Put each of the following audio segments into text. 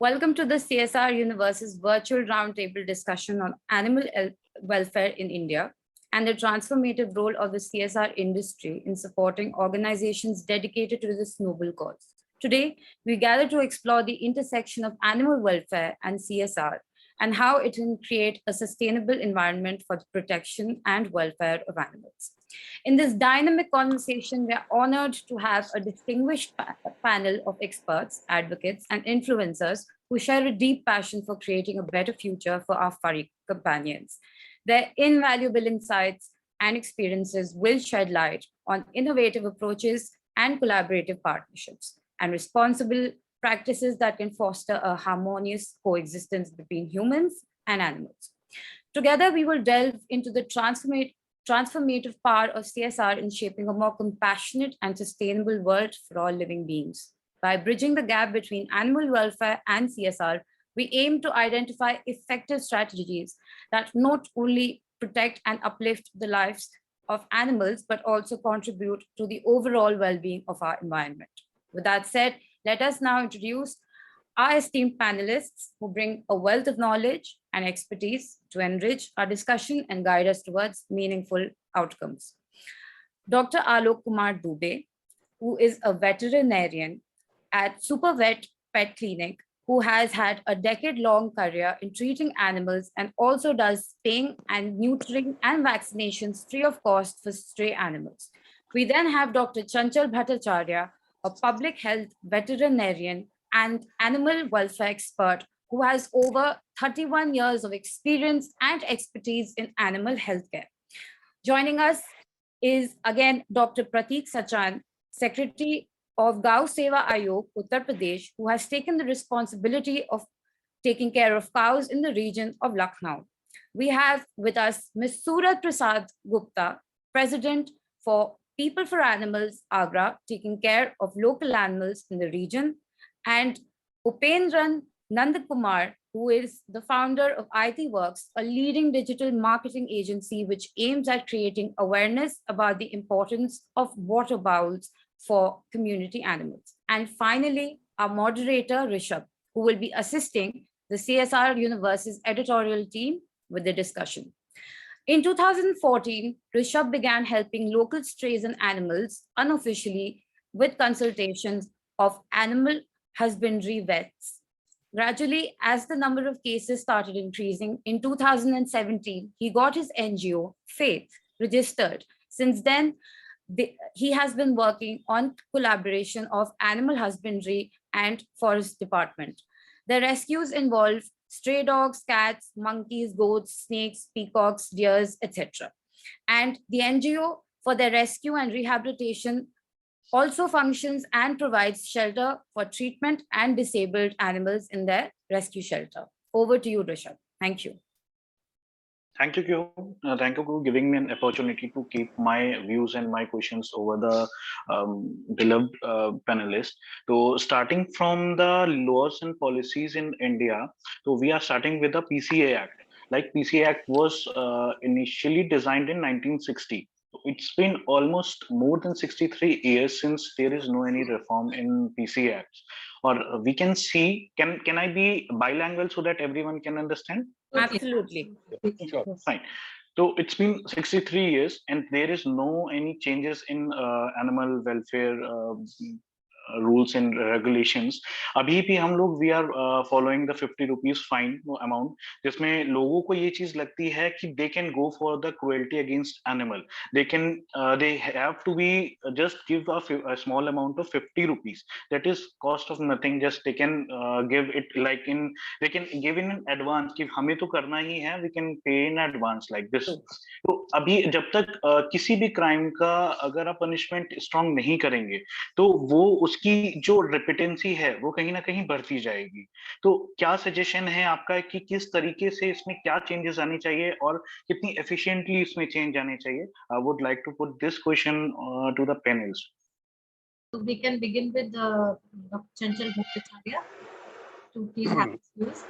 Welcome to the CSR Universe's virtual roundtable discussion on animal welfare in India and the transformative role of the CSR industry in supporting organizations dedicated to this noble cause. Today, we gather to explore the intersection of animal welfare and CSR and how it can create a sustainable environment for the protection and welfare of animals. In this dynamic conversation, we are honored to have a distinguished panel of experts, advocates, and influencers who share a deep passion for creating a better future for our furry companions. Their invaluable insights and experiences will shed light on innovative approaches and collaborative partnerships and responsible practices that can foster a harmonious coexistence between humans and animals. Together, we will delve into the transformative power of CSR in shaping a more compassionate and sustainable world for all living beings. By bridging the gap between animal welfare and CSR, we aim to identify effective strategies that not only protect and uplift the lives of animals, but also contribute to the overall well-being of our environment. With that said, let us now introduce our esteemed panelists who bring a wealth of knowledge and expertise to enrich our discussion and guide us towards meaningful outcomes. Dr. Alok Kumar Dubey, who is a veterinarian at Super Vet Pet Clinic, who has had a decade-long career in treating animals and also does spaying and neutering and vaccinations free of cost for stray animals. We then have Dr. Chanchal Bhattacharya, a public health veterinarian and animal welfare expert who has over 31 years of experience and expertise in animal healthcare. Joining us is again Dr. Prateek Sachan, Secretary of Gau Seva Ayog, Uttar Pradesh, who has taken the responsibility of taking care of cows in the region of Lucknow. We have with us Ms. Surat Prasad Gupta, President for People for Animals, Agra, taking care of local animals in the region, and Upendran Nandakumar, who is the founder of IT Works, a leading digital marketing agency which aims at creating awareness about the importance of water bowls for community animals. And finally, our moderator, Rishabh, who will be assisting the CSR Universe's editorial team with the discussion. In 2014, Rishabh began helping local strays and animals unofficially with consultations of animal husbandry vets. Gradually, as the number of cases started increasing, in 2017, he got his NGO, Faith, registered. Since then, he has been working on collaboration of animal husbandry and forest department. The rescues involve stray dogs, cats, monkeys, goats, snakes, peacocks, deers, etc. And the NGO for their rescue and rehabilitation also functions and provides shelter for treatment and disabled animals in their rescue shelter. Over to you, Rishabh. Thank you. Thank you for giving me an opportunity to keep my views and my questions over the beloved panelists. So starting from the laws and policies in India, so we are starting with the PCA Act. Like PCA Act was initially designed in 1960. It's been almost more than 63 years since there is no any reform in PCA Act. Or we can see, can I be bilingual so that everyone can understand? Absolutely. Sure, fine. So it's been 63 years and there is no any changes in animal welfare rules and regulations. अभी भी हम लोग we are following the 50 rupees fine amount, जिसमें लोगों को ये चीज लगती है कि they can go for the cruelty against animal. They have to be just give a small amount of 50 rupees. That is cost of nothing. Just they can give it like in, they can give in advance कि हमें तो करना ही है, we can pay in advance like this. तो अभी जब तक किसी भी क्राइम का अगर आप पनिशमेंट स्ट्रॉन्ग नहीं करेंगे तो वो उसकी जो रेपिटेंसी है वो कहीं ना कहीं बढ़ती जाएगी. तो क्या सजेशन है आपका कि किस तरीके से इसमें क्या चेंजेस आने चाहिए और कितनी एफिशिएंटली इसमें चेंज आने चाहिए? I would like to put this question to the panels. So we can begin with Dr. Chanchal Bhattacharya to please have his views.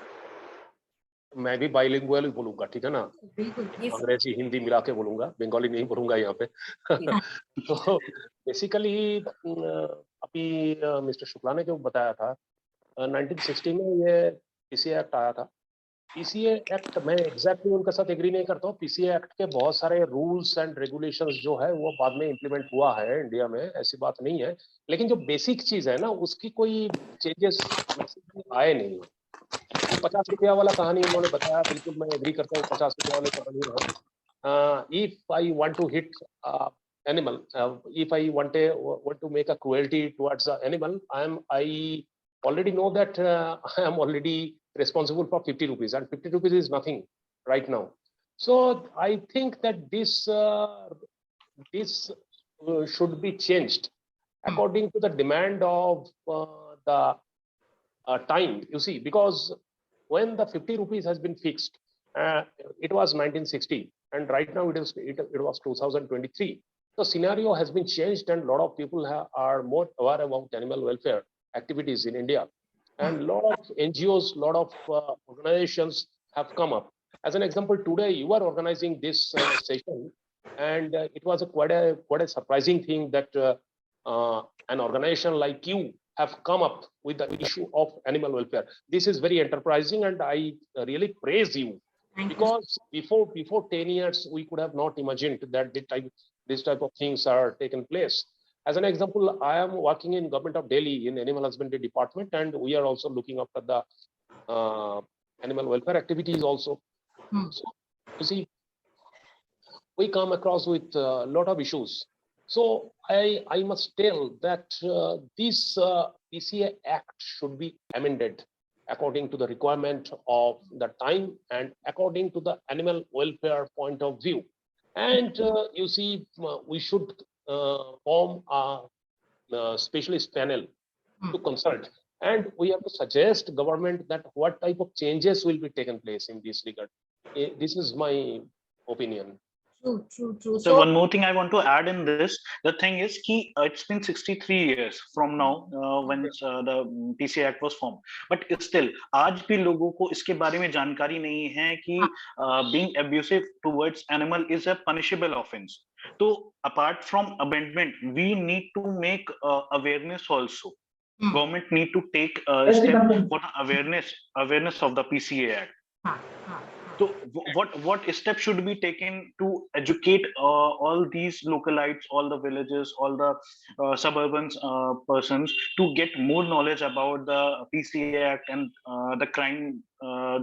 मैं भी बाइलिंगुअल बोलूंगा, ठीक है ना? बिल्कुल. अंग्रेजी हिंदी मिला के बोलूंगा, बंगाली नहीं बोलूंगा यहाँ पे. तो बेसिकली अभी मिस्टर शुक्ला ने जो बताया था 1960 में ये पीसीए एक्ट आया था। पीसीए एक्ट मैं एग्जैक्टली उनके साथ एग्री नहीं करता हूँ। पीसीए एक्ट के बहुत सारे रूल्स एंड रेगुलेशंस जो है वो बाद में इम्प्लीमेंट हुआ है इंडिया में, ऐसी बात नहीं है, लेकिन जो बेसिक चीज है ना उसकी कोई चेंजेस आए नहीं। वो 50 रुपया वाला कहानी उन्होंने बताया, बिल्कुल मैं एग्री करता हूँ, 50 रुपया वाले कहानी रहा। If I want to hit animal, if I want to make a cruelty towards the animal, I already know that I am already responsible for 50 rupees, and 50 rupees is nothing right now. So I think that this should be changed according to the demand of the time, you see, because when the 50 rupees has been fixed, it was 1960, and right now it was 2023. The scenario has been changed, and a lot of people are more aware about animal welfare activities in India, and a lot of NGOs, a lot of organizations have come up. As an example, today you are organizing this session, and it was quite a surprising thing that an organization like you have come up with the issue of animal welfare. This is very enterprising, and I really praise you. Because before 10 years, we could have not imagined that this type of things are taken place. As an example, I am working in government of Delhi in animal husbandry department, and we are also looking after the animal welfare activities also. So, you see, we come across with a lot of issues. So I must tell that this PCA Act should be amended according to the requirement of the time and according to the animal welfare point of view. And you see, we should form a specialist panel to consult, and we have to suggest government that what type of changes will be taken place in this regard. This is my opinion. True. So one more thing I want to add in this, the thing is ki, it's been 63 years from now when the PCA Act was formed, but still आज भी लोगों को इसके बारे में जानकारी नहीं है कि being abusive towards animal is a punishable offense. So apart from amendment, we need to make awareness also. Government need to take a step for the awareness of the PCA Act. So what step should be taken to educate all these localites, all the villages, all the suburban persons to get more knowledge about the PCA Act and the crime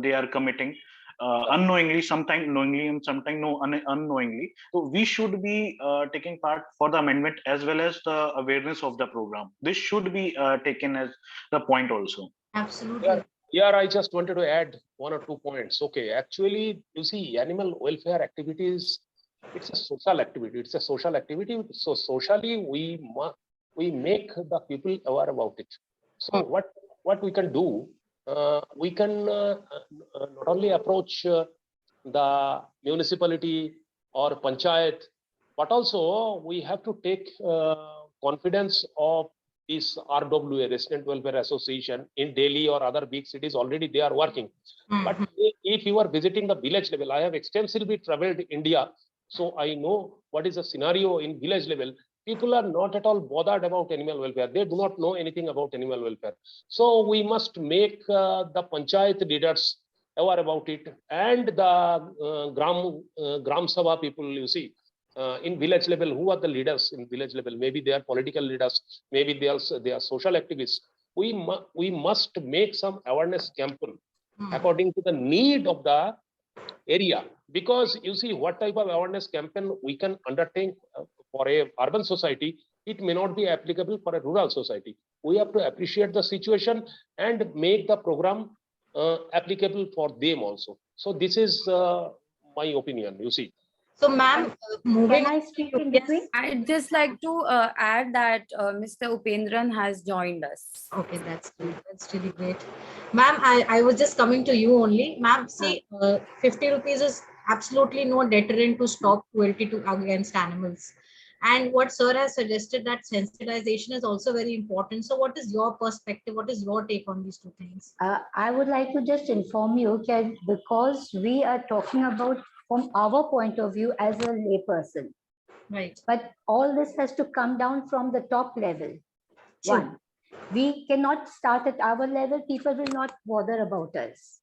they are committing unknowingly, sometimes knowingly and sometimes unknowingly. So we should be taking part for the amendment as well as the awareness of the program. This should be taken as the point also. Absolutely. Here, I just wanted to add 1 or 2 points. Okay, actually, you see, animal welfare activities, it's a social activity. It's a social activity. So socially, we make the people aware about it. So what we can do, we can not only approach the municipality or panchayat, but also we have to take confidence of this RWA, Resident Welfare Association in Delhi or other big cities. Already they are working. But if you are visiting the village level, I have extensively traveled India, so I know what is the scenario in village level. People are not at all bothered about animal welfare. They do not know anything about animal welfare. So we must make the panchayat leaders aware about it, and the Gram Sabha people, you see, in village level, who are the leaders in village level? Maybe they are political leaders, maybe they are social activists. We must make some awareness campaign according to the need of the area, because you see, what type of awareness campaign we can undertake for a urban society, it may not be applicable for a rural society. We have to appreciate the situation and make the program applicable for them also. So this is my opinion, you see. So, ma'am, moving. Can I speak in between? I'd just like to add that Mr. Upendran has joined us. Okay, that's great. That's really great. Ma'am, I was just coming to you only. Ma'am, see, 50 rupees is absolutely no deterrent to stop cruelty against animals. And what sir has suggested, that sensitization is also very important. So what is your perspective? What is your take on these two things? I would like to just inform you that because we are talking about from our point of view as a layperson. Right. But all this has to come down from the top level. True. One. We cannot start at our level. People will not bother about us.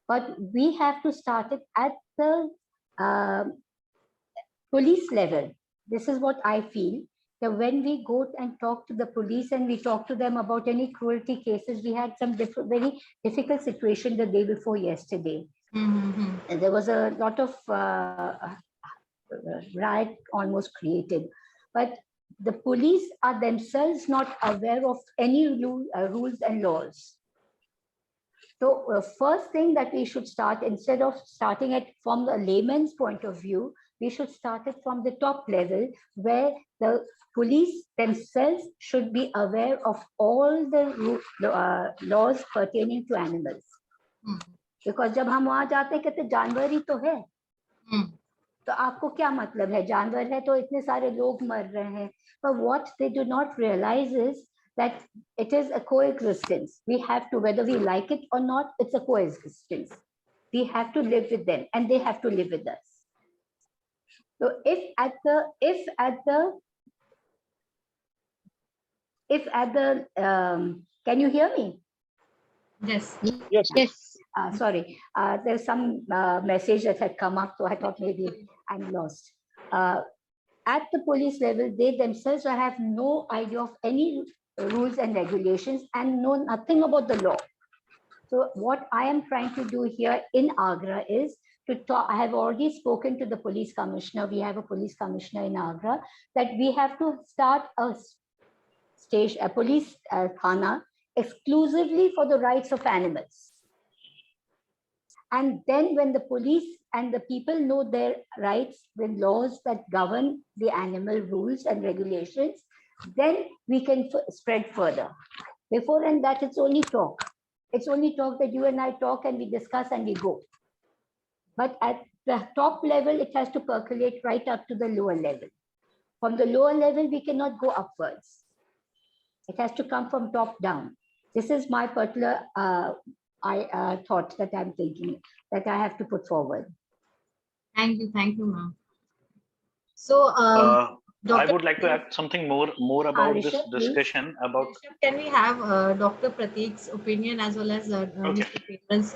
But we have to start it at the police level. This is what I feel, that when we go and talk to the police and we talk to them about any cruelty cases, we had some very difficult situation the day before yesterday. And there was a lot of riot almost created. But the police are themselves not aware of any rules and laws. So first thing that we should start, instead of starting it from the layman's point of view, we should start it from the top level, where the police themselves should be aware of all the laws pertaining to animals. Because जब हम वहां जाते हैं कहते जानवर ही तो है, तो आपको क्या मतलब है, जानवर है तो इतने सारे लोग मर रहे हैं. But what they do not realize is that it is a coexistence. We have to, whether we like it or not, it's a coexistence. We have to live with them and they have to live with us. So if at the can you hear me? Yes. Yes. Sorry, there's some message that had come up, so I thought maybe I'm lost. At the police level, they themselves have no idea of any rules and regulations and know nothing about the law. So what I am trying to do here in Agra is to talk. I have already spoken to the police commissioner. We have a police commissioner in Agra, that we have to start a police thana exclusively for the rights of animals. And then when the police and the people know their rights, the laws that govern the animal rules and regulations, then we can spread further. Before and that, it's only talk. It's only talk that you and I talk and we discuss and we go. But at the top level, it has to percolate right up to the lower level. From the lower level, we cannot go upwards. It has to come from top down. This is my particular thought that I'm thinking, that I have to put forward. Thank you, ma'am. So, I would like to add something more about this Rishabh, discussion about. Can we have Dr. Prateek's opinion as well as Mr. Peter's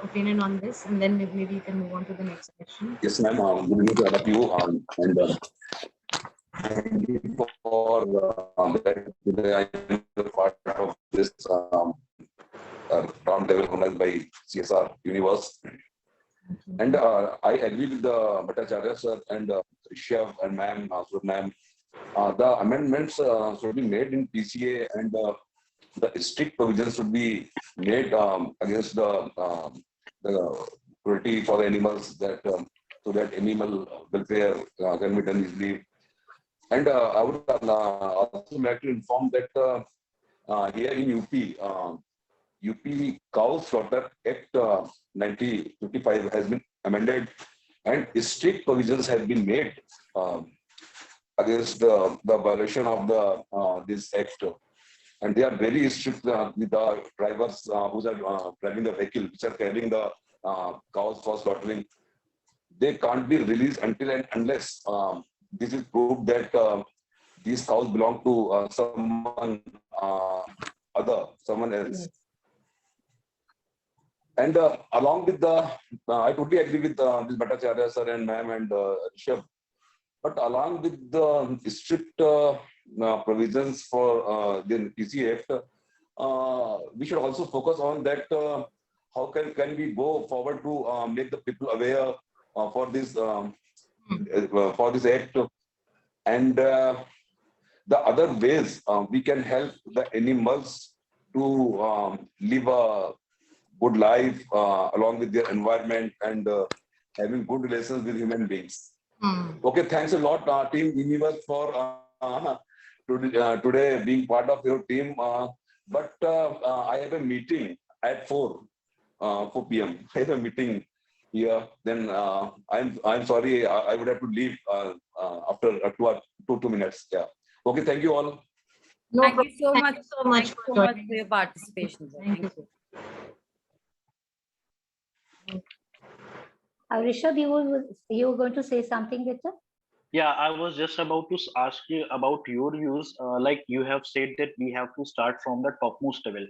opinion on this, and then maybe you can move on to the next question. Yes, ma'am. Good evening to all of you. And thank you for that today I am part of this roundtable organized by TheCSRUniverse. And I agree with the Bhattacharya sir and Rishabh and ma'am, ma'am. The amendments should be made in PCA, and the strict provisions should be made against the cruelty for the animals, that so that animal welfare can be done easily. And I would also like to inform that here in UP, UP Cow Slaughter Act 1955 has been amended, and strict provisions have been made against the violation of the this act. And they are very strict with the drivers who are driving the vehicle, which are carrying the cows for slaughtering. They can't be released until and unless this is proved that these cows belong to someone else. And along with I totally agree with this Bhattacharya sir and ma'am and Rishabh. But along with the strict provisions for the PC Act, we should also focus on that. How can we go forward to make the people aware for this act, and the other ways we can help the animals to live a good life along with their environment and having good relations with human beings. Okay, thanks a lot, Team Universe, for today being part of your team. But I have a meeting at 4 p.m. I have a meeting here. Then I'm sorry, I would have to leave after 2 minutes. Yeah. Okay, thank you all. No, Thank you so much. Thank you so much Thank you for so much joining for your participation. Sir. Thank you. Rishabh, you were going to say something, Victor? Yeah, I was just about to ask you about your views. Like you have said that we have to start from the topmost level,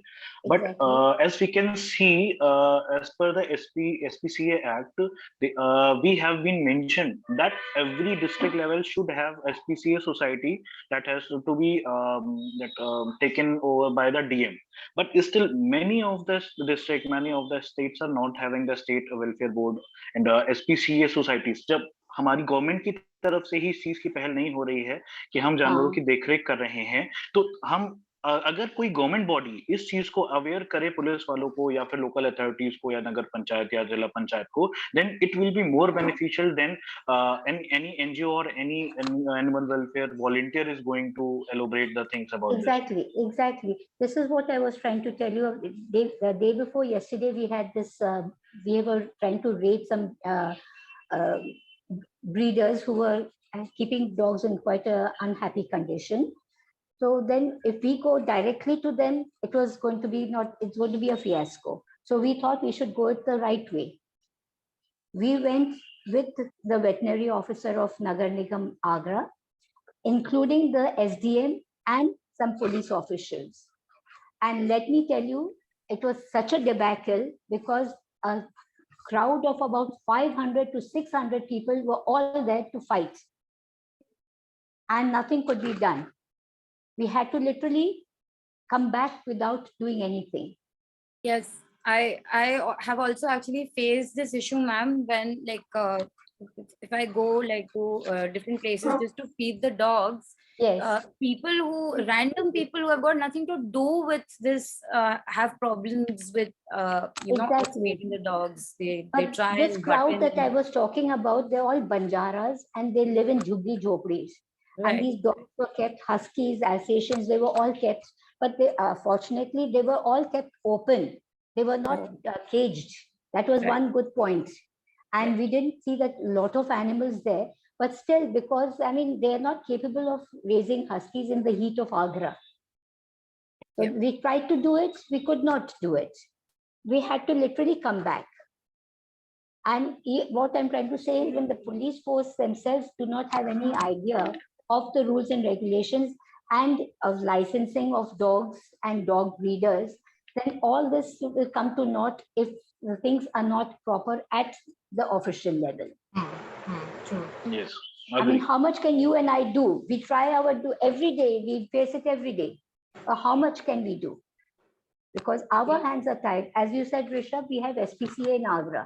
but Exactly. as we can see, as per the SPCA Act, we have been mentioned that every district level should have SPCA society that has to be taken over by the DM. But still, many of the many of the states are not having the state welfare board and SPCA societies. जब हमारी government की तरफ से ही इस चीज की पहल नहीं हो रही है कि हम जानवरों की हाँ, देखरेख कर रहे हैं, तो हम अगर कोई गवर्नमेंट बॉडी इस चीज को अवेयर करे पुलिस वालों को या फिर लोकल अथॉरिटीज को या नगर पंचायत या जिला पंचायत को, then it will be more beneficial then any NGO or any animal welfare volunteer is going to elaborate the things about this. exactly, exactly. This is what I was trying to tell you. The day before yesterday, we had this. We were trying to rate some uh, breeders who were keeping dogs in quite a unhappy condition. So then if we go directly to them, it was going to be not, it's going to be a fiasco. So we thought we should go it the right way. We went with the veterinary officer of Nagar Nigam Agra, including the SDM and some police officials. And let me tell you, it was such a debacle because a crowd of about 500 to 600 people were all there to fight. And nothing could be done. We had to literally come back without doing anything. Yes, I have also actually faced this issue, ma'am, when if I go like to different places just to feed the dogs, Yes, random people who have got nothing to do with this have problems with exactly. feeding the dogs. They But try this and butt crowd that I in. was talking about, they're all Banjaras and they live in Jhugli Jhopdis. And Right. these dogs were kept, Huskies, Alsatians, they were all kept. But they, fortunately, they were all kept open. They were not caged. That was Right. one good point. And we didn't see that lot of animals there. But still, because I mean, they are not capable of raising Huskies in the heat of Agra. So Yeah. we tried to do it, we could not do it. We had to literally come back. And what I'm trying to say is when the police force themselves do not have any idea of the rules and regulations and of licensing of dogs and dog breeders, then all this will come to naught if the things are not proper at the official level. True. Yes, I mean, agree. how much can you and I do? We try our do every day, we face it every day. How much can we do? Because our hands are tied. As you said, Rishabh, we have SPCA in Agra.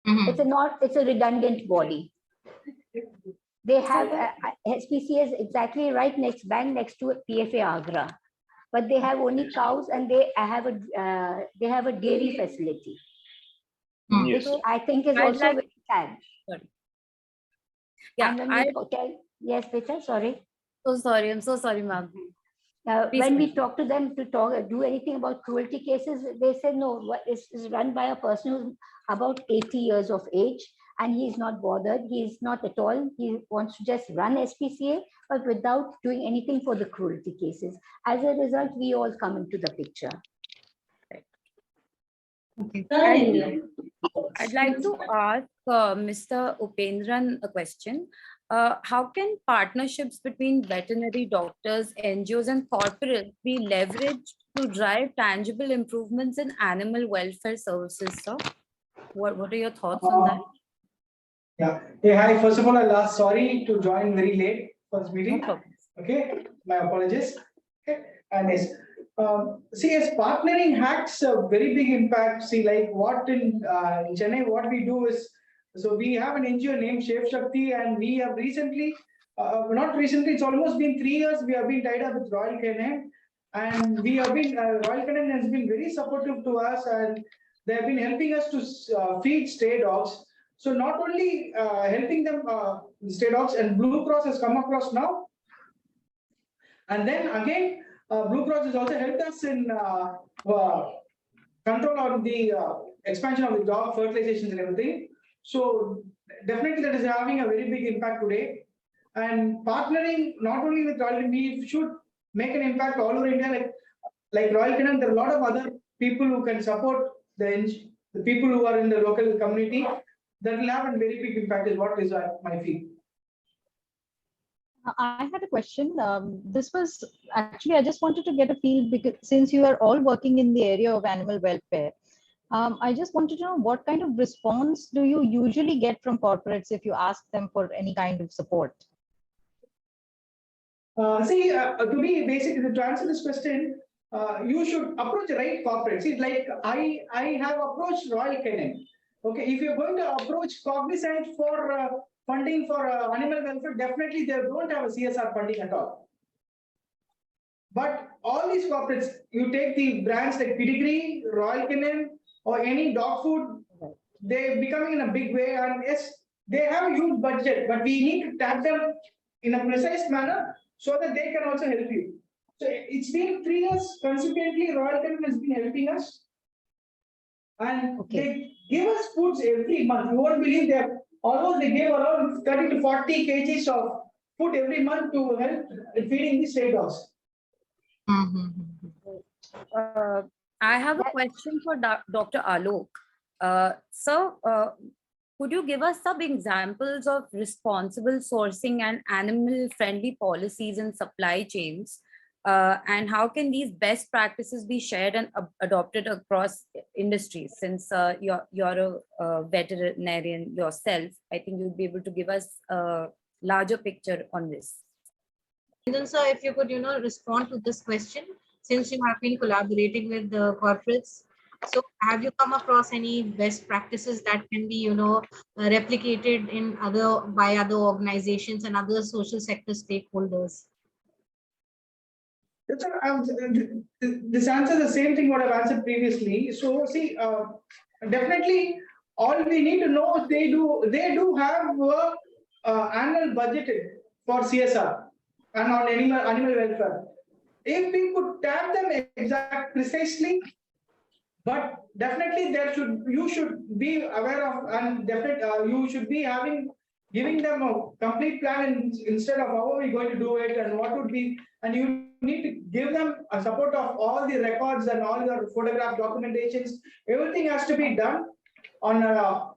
It's a redundant body. They have SPCA is exactly right next bang next to PFA Agra, but they have only cows and they have a dairy facility, Yes. which I think is I'd also like- very sad. Sorry. Yeah, And when we tell, yes, Peter, sorry. so sorry. I'm so sorry, ma'am. Please When we continue. talk to them to do anything about cruelty cases, they say no, it's run by a person who's about 80 years of age and he's not bothered. He's not at all. He wants to just run SPCA, but without doing anything for the cruelty cases. As a result, we all come into the picture. Okay. I'd like to ask Mr. Upendran a question. How can partnerships between veterinary doctors, NGOs, and corporates be leveraged to drive tangible improvements in animal welfare services, sir? What are your thoughts on that? Yeah. Hey, hi. First of all, I'll ask sorry to join very late for this meeting. No problem. Okay, my apologies. Okay, and yes, see, as partnering hacks a very big impact. See, like what in Chennai, what we do is, so we have an NGO named Shape Shakti, and we have recently, not recently, it's almost been 3 years. We have been tied up with Royal Canin, and we have been Royal Canin has been very supportive to us, and they have been helping us to feed stray dogs. So not only helping them stray dogs, and Blue Cross has come across now. And then again, Blue Cross has also helped us in control on the expansion of the dog fertilizations and everything. So definitely that is having a very big impact today. And partnering not only with Royal Canin, we should make an impact all over India. Like Royal Canin, there are a lot of other people who can support the people who are in the local community. That will have a very big impact is what is my feel. I had a question. This was actually, I just wanted to get a feel because since you are all working in the area of animal welfare, I just wanted to know what kind of response do you usually get from corporates if you ask them for any kind of support? To be basically to answer this question, you should approach the right corporate. See, like I have approached Royal Canin. Okay, if you're going to approach Cognizant for funding for animal welfare, definitely they don't have a CSR funding at all. But all these corporates, you take the brands like Pedigree, Royal Canin, or any dog food, they're becoming in a big way. And yes, they have a huge budget, but we need to tap them in a precise manner so that they can also help you. So it's been 3 years consistently. Royal Canin has been helping us, and they give us foods every month. You won't believe they gave around 30 to 40 kgs of food every month to help feeding the stray dogs. I have a question for Dr. Alok. Could you give us some examples of responsible sourcing and animal-friendly policies in supply chains? And how can these best practices be shared and adopted across industries? Since you're a veterinarian yourself, I think you'll be able to give us a larger picture on this. Sir, if you could, respond to this question, since you have been collaborating with the corporates. So have you come across any best practices that can be, replicated in by other organizations and other social sector stakeholders? This answers the same thing what I've answered previously. So see, definitely all we need to know is they do have annual budgeted for CSR and on animal welfare. If we could tap them precisely, but definitely you should be aware of, and definitely you should be giving them a complete plan instead of how are we going to do it and what would be, and you need to give them a support of all the records and all your photograph documentations. Everything has to be done on a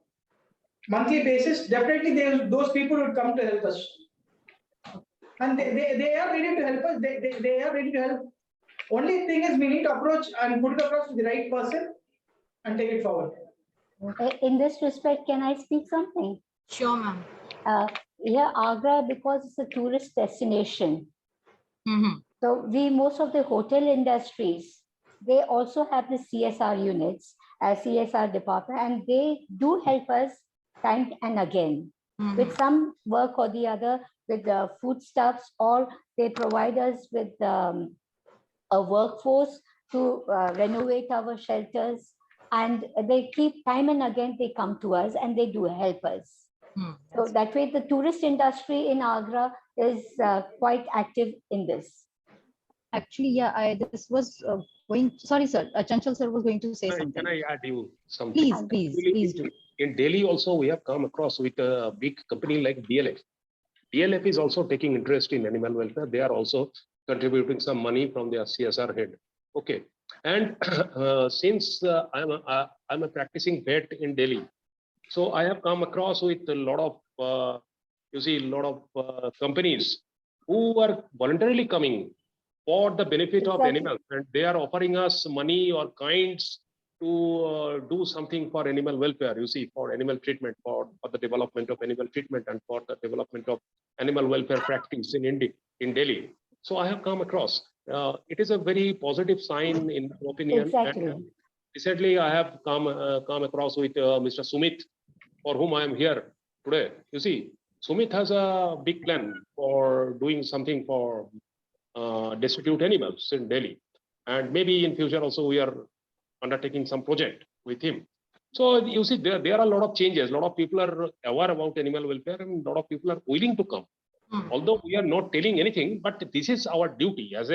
monthly basis. Definitely those people would come to help us. And they are ready to help us. They are ready to help. Only thing is we need to approach and put it across to the right person and take it forward. In this respect, can I speak something? Sure, ma'am. Here, Agra, because it's a tourist destination. So most of the hotel industries, they also have the CSR units, CSR department, and they do help us time and again with some work or the other, with the foodstuffs, or they provide us with a workforce to renovate our shelters, and they keep time and again they come to us and they do help us. So that way the tourist industry in Agra is quite active in this. Actually, yeah, this was going, sorry sir, Chanchal sir was going to say something. Can I add you something? Please do. In Delhi also we have come across with a big company like DLF. DLF is also taking interest in animal welfare. They are also contributing some money from their CSR head. Okay, and since I'm a practicing vet in Delhi, so I have come across with a lot of companies who are voluntarily coming for the benefit of animals, and they are offering us money or kinds to do something for animal welfare. You see, for animal treatment, for the development of animal treatment, and for the development of animal welfare practice in Delhi. So I have come across. It is a very positive sign in my opinion. Exactly. And recently, I have come across with Mr. Sumit, for whom I am here today. You see, Sumit has a big plan for doing something for destitute animals in Delhi, and maybe in future also we are undertaking some project with him. So you see, there are a lot of changes. A lot of people are aware about animal welfare, and a lot of people are willing to come. Although we are not telling anything, but this is our duty as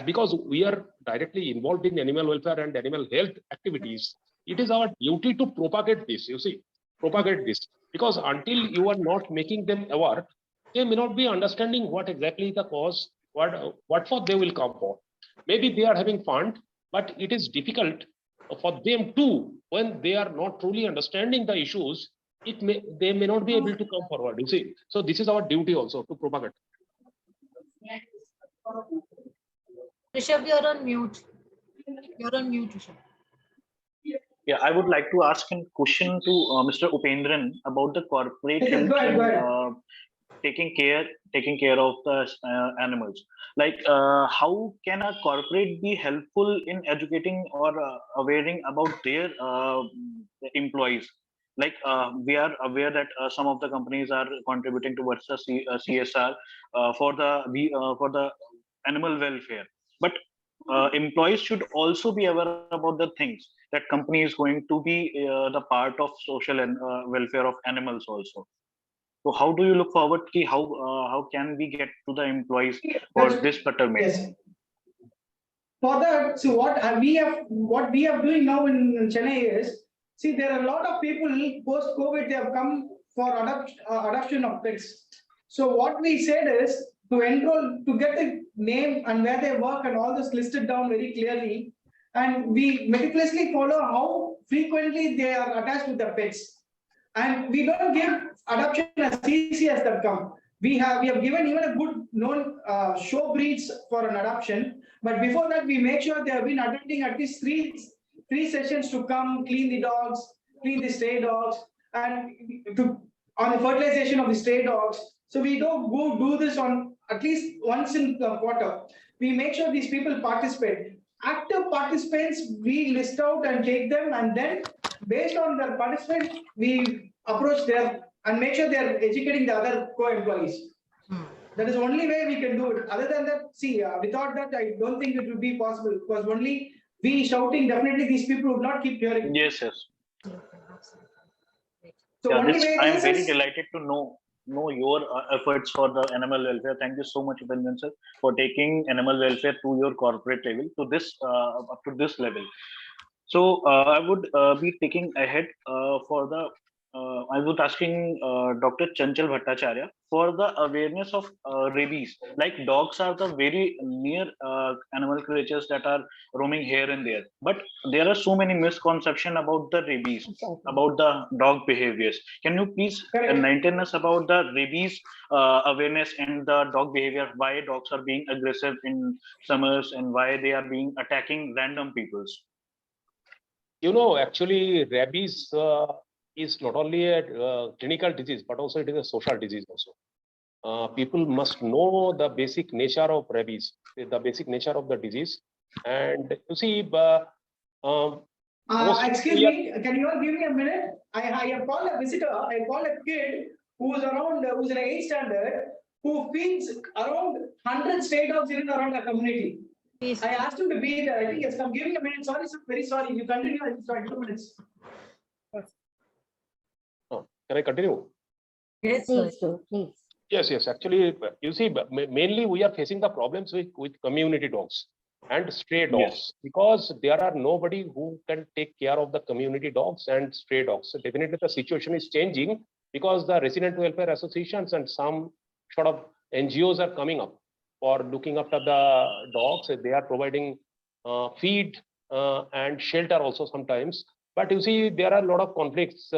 because we are directly involved in animal welfare and animal health activities. It is our duty to propagate this. You see, propagate this, because until you are not making them aware, they may not be understanding what exactly the cause, what for they will come for. Maybe they are having fun, but it is difficult for them too when they are not truly understanding the issues. They may not be able to come forward. You see, so this is our duty also to propagate. Rishabh, you're on mute. You're on mute, Rishabh. Yeah, I would like to ask a question to Mr. Upendran about the corporate Yes, help go ahead, in go ahead. taking care of the animals. Like, how can a corporate be helpful in educating or awareing about their employees? Like, we are aware that some of the companies are contributing towards the CSR for the animal welfare, but employees should also be aware about the things that company is going to be the part of social and welfare of animals also. So how do you look forward ki how can we get to the employees for That's, this betterment? yes. For that, so what we are doing now in Chennai is, see, there are a lot of people post-COVID, they have come for adoption of pets. So what we said is to enroll, to get the name and where they work and all this listed down very clearly, and we meticulously follow how frequently they are attached with the pets. And we don't give adoption as easy as that come. We have given even a good known show breeds for an adoption, but before that we make sure they have been attending at least three sessions to come clean the dogs, clean the stray dogs, and to on the fertilization of the stray dogs. So we don't go do this on at least once in a quarter. We make sure these people participate. Active participants we list out and take them, and then based on their participants, we approach them and make sure they are educating the other co-employees. That is the only way we can do it. Other than that, see, without that, I don't think it would be possible, because only we shouting, definitely these people would not keep hearing. Yes. So Yeah, only this way I am is very delighted to know your efforts for the animal welfare. Thank you so much, Upenjan sir, for taking animal welfare to your corporate level, to this up to this level. So I would be taking ahead for the. I was asking Dr. Chanchal Bhattacharya for the awareness of rabies. Like, dogs are the very near animal creatures that are roaming here and there, but there are so many misconceptions about the rabies, about the dog behaviors. Can you please enlighten us about the rabies awareness and the dog behavior? Why dogs are being aggressive in summers and why they are being attacking random peoples? You know, actually, rabies is not only a clinical disease, but also it is a social disease also. People must know the basic nature of rabies, the basic nature of the disease. And you see, excuse me, can you all give me a minute? I have called a visitor, I called a kid who's in an 8th standard, who feeds around 100 stray dogs in and around our community. Please. I asked him to be there. I think yes, come give me a minute. Sorry, sir, very sorry. You continue. Sorry, 2 minutes. Oh, can I continue? Yes, please. Yes. Actually, you see, mainly we are facing the problems with community dogs and stray dogs, because there are nobody who can take care of the community dogs and stray dogs. So definitely the situation is changing, because the resident welfare associations and some sort of NGOs are coming up for looking after the dogs. They are providing feed and shelter also sometimes. But you see, there are a lot of conflicts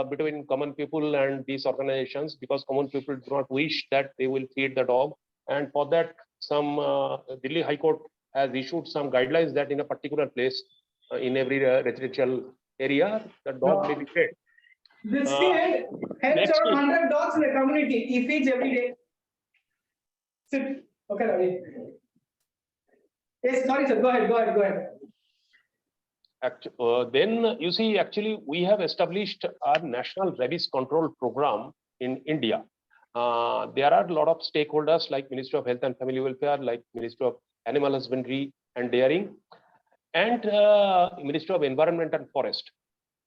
between common people and these organizations, because common people do not wish that they will feed the dog. And for that, some Delhi High Court has issued some guidelines that in a particular place, in every residential area, the dog may be fed. This kid helps around 100 dogs in the community. He feeds every day. Sit. Okay, Ravi. Yes, sorry, sir. Go ahead. Then you see, actually, we have established our national rabies control program in India. There are a lot of stakeholders like Ministry of Health and Family Welfare, like Ministry of Animal Husbandry and Dairying, and Ministry of Environment and Forest.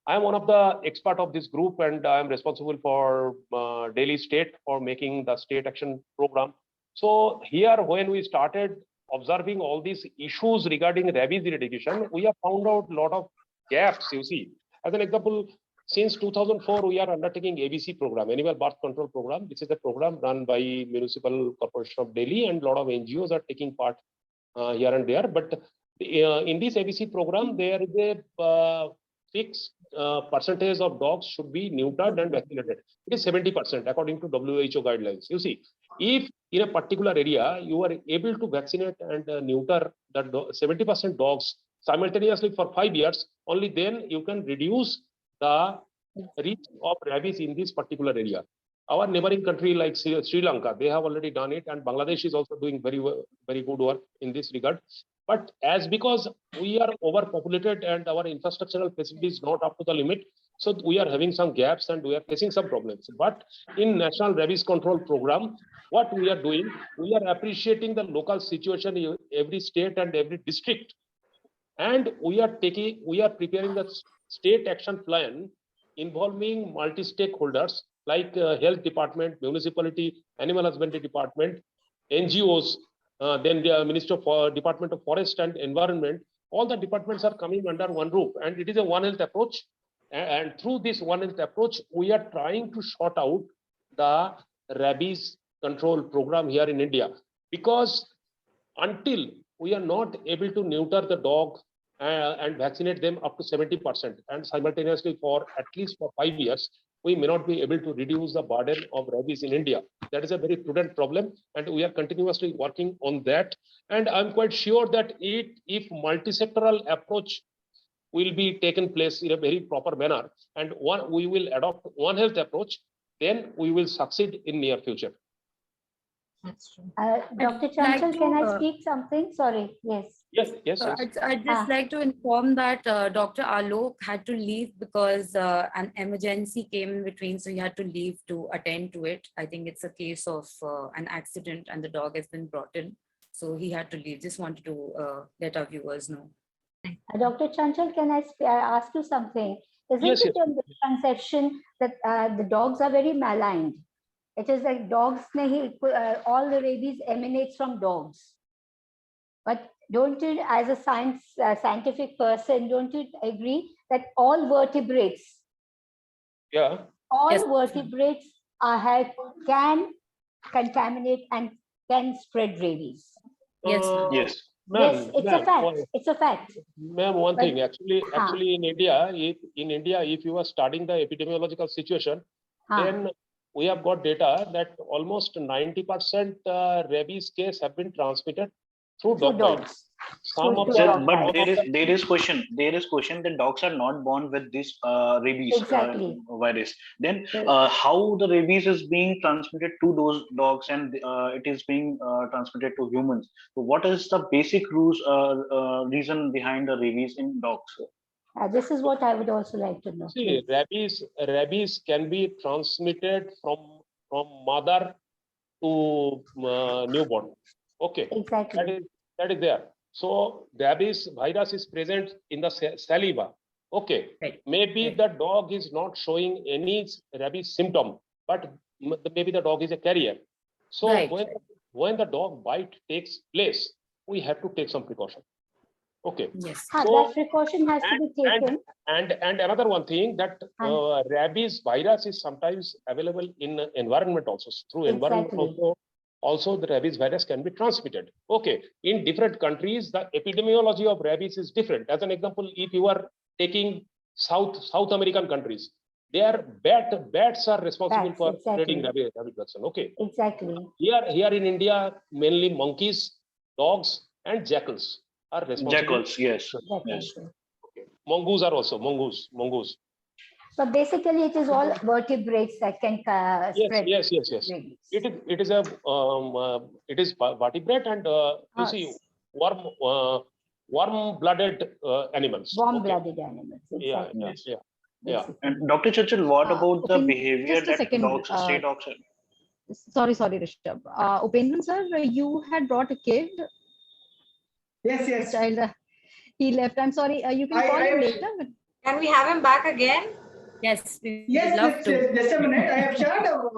I am one of the expert of this group, and I am responsible for Delhi state for making the state action program. So here, when we started observing all these issues regarding rabies eradication, we have found out a lot of gaps. You see, as an example, since 2004, we are undertaking ABC program, Animal Birth Control Program. This is a program run by Municipal Corporation of Delhi, and a lot of NGOs are taking part here and there. But in this ABC program, there is a fixed percentage of dogs should be neutered and vaccinated. It is 70% according to WHO guidelines. You see, if in a particular area you are able to vaccinate and neuter the 70% dogs simultaneously for 5 years, only then you can reduce the risk of rabies in this particular area. Our neighboring country like Sri Lanka, they have already done it, and Bangladesh is also doing very good work in this regard. But as because we are overpopulated and our infrastructural facility is not up to the limit, so we are having some gaps and we are facing some problems. But in National Rabies Control Program, what we are doing, we are appreciating the local situation in every state and every district, and we are preparing the state action plan involving multi-stakeholders like health department, municipality, animal husbandry department, NGOs, then the Department of Forest and Environment. All the departments are coming under one roof, and it is a One Health approach. And through this One Health approach, we are trying to sort out the rabies control program here in India, because until we are not able to neuter the dog and vaccinate them up to 70% and simultaneously for at least for 5 years, we may not be able to reduce the burden of rabies in India. That is a very prudent problem, and we are continuously working on that. And I'm quite sure that if multi-sectoral approach will be taken place in a very proper manner, and we will adopt One Health approach, then we will succeed in near future. That's true. Dr. Chanchal, can I speak something? Sorry, yes. Yes. I'd just like to inform that Dr. Alok had to leave because an emergency came in between, so he had to leave to attend to it. I think it's a case of an accident and the dog has been brought in, so he had to leave. Just wanted to let our viewers know. Dr. Chanchal, can I ask you something? Isn't it a misconception that the dogs are very maligned? It is like dogs, all the rabies emanates from dogs. But don't you, as a scientific person, don't you agree that all vertebrates, vertebrates can contaminate and can spread rabies? Yes. Yes. Yes, it's a fact. It's a fact. Ma'am, one thing, actually in India, if you are studying the epidemiological situation, then we have got data that almost 90% rabies case have been transmitted through dog bites. But there is question that dogs are not born with this rabies virus. Then how the rabies is being transmitted to those dogs and it is being transmitted to humans? So what is the basic reason behind the rabies in dogs? This is what I would also like to know. See, rabies can be transmitted from mother to newborn. Okay. Exactly. That is there. So rabies virus is present in the saliva. Okay. Right. Maybe the dog is not showing any rabies symptom, but maybe the dog is a carrier. So when the dog bite takes place, we have to take some precaution. Okay. Yes. That precaution has to be taken. And another one thing that rabies virus is sometimes available in environment also. Through environment also the rabies virus can be transmitted. Okay. In different countries, the epidemiology of rabies is different. As an example, if you are taking South American countries, their bats are responsible for spreading rabies vaccine. Okay. Exactly. Here in India, mainly monkeys, dogs, and jackals are responsible. Jackals, yes. Okay. Mongoose are also mongoose. So basically, it is all vertebrates that can spread. Yes. It is vertebrate and you see warm-blooded animals. Warm-blooded animals. Exactly. Yeah. And Dr. Chanchal, what about the behavior that dogs, stray dogs? Sorry, Rishabh. Upendran sir, you had brought a kid. Yes. Child, he left. I'm sorry. You can call him later. But... Can we have him back again? Yes. Yes. Just a minute. I have shared a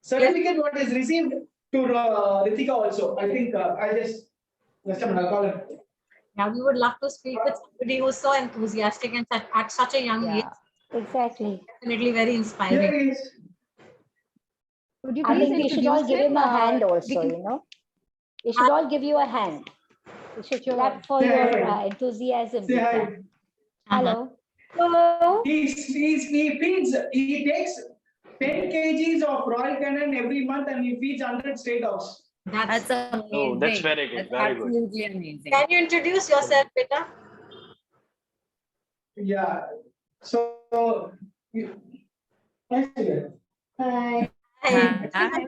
certificate what is received to Ritika also. I think I just a minute. I'll call him. Yeah, we would love to speak with somebody who's so enthusiastic and at such a young age. Exactly. Definitely very inspiring. Here he is. I think we should all give him a hand also, We should all give you a hand. We should clap for your enthusiasm. Hello. So, he takes 10 kgs of Royal Canin every month and he feeds 100 stray dogs. that's amazing. Oh, that's very good. That's Very good. absolutely amazing. Can you introduce yourself, beta? Yeah. So, hi. Hi. Hi.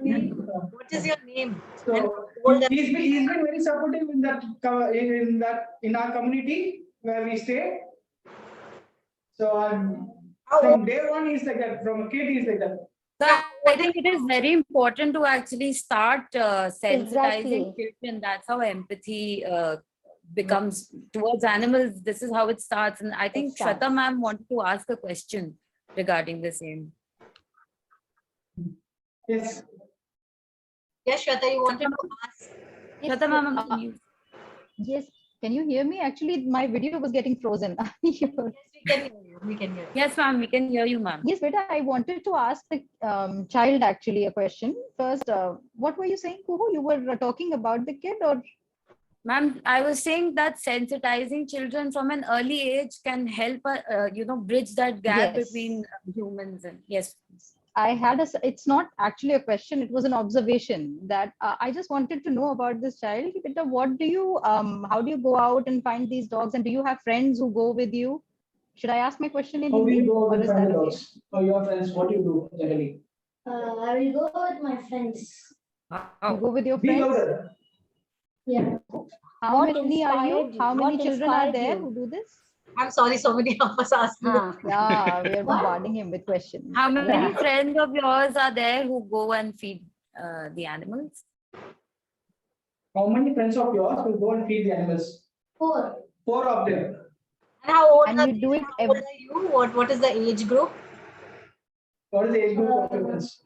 What is your name? So he's been very supportive in in our community where we stay. So from day one he's like that. From a kid he's like that. So I think it is very important to actually start sensitizing kids, and that's how empathy becomes towards animals. This is how it starts. And I think Shweta ma'am wanted to ask a question regarding the same. Yes. Yes, Shweta, you wanted to ask. Shweta ma'am, Yes, can you hear me? Actually, my video was getting frozen. Yes, we can hear you. We can hear you. yes, ma'am, we can hear you, ma'am. Yes, beta, I wanted to ask the child actually a question. First, what were you saying, Kuhu? You were talking about the kid, or? Ma'am, I was saying that sensitizing children from an early age can help, bridge that gap Yes. between humans. And yes. I had it's not actually a question, it was an observation that I just wanted to know about this child. Beta, what do you, how do you go out and find these dogs? And do you have friends who go with you? Should I ask my question in How do Hindi? you go Or with is that okay? dogs? Or your friends? What do you do generally? I will go with my friends. You go with your Be friends? louder. Yeah. How What many are you? inspired you? How many What children are inspired there you? who do this? I'm sorry, so many of us asked me. Yeah, we are bombarding him with questions. How many friends of yours are there who go and feed the animals? How many friends of yours will go and feed the animals? 4. 4 of them. And how old And are you do it how old are you? What is the age group? What is the age group of your friends?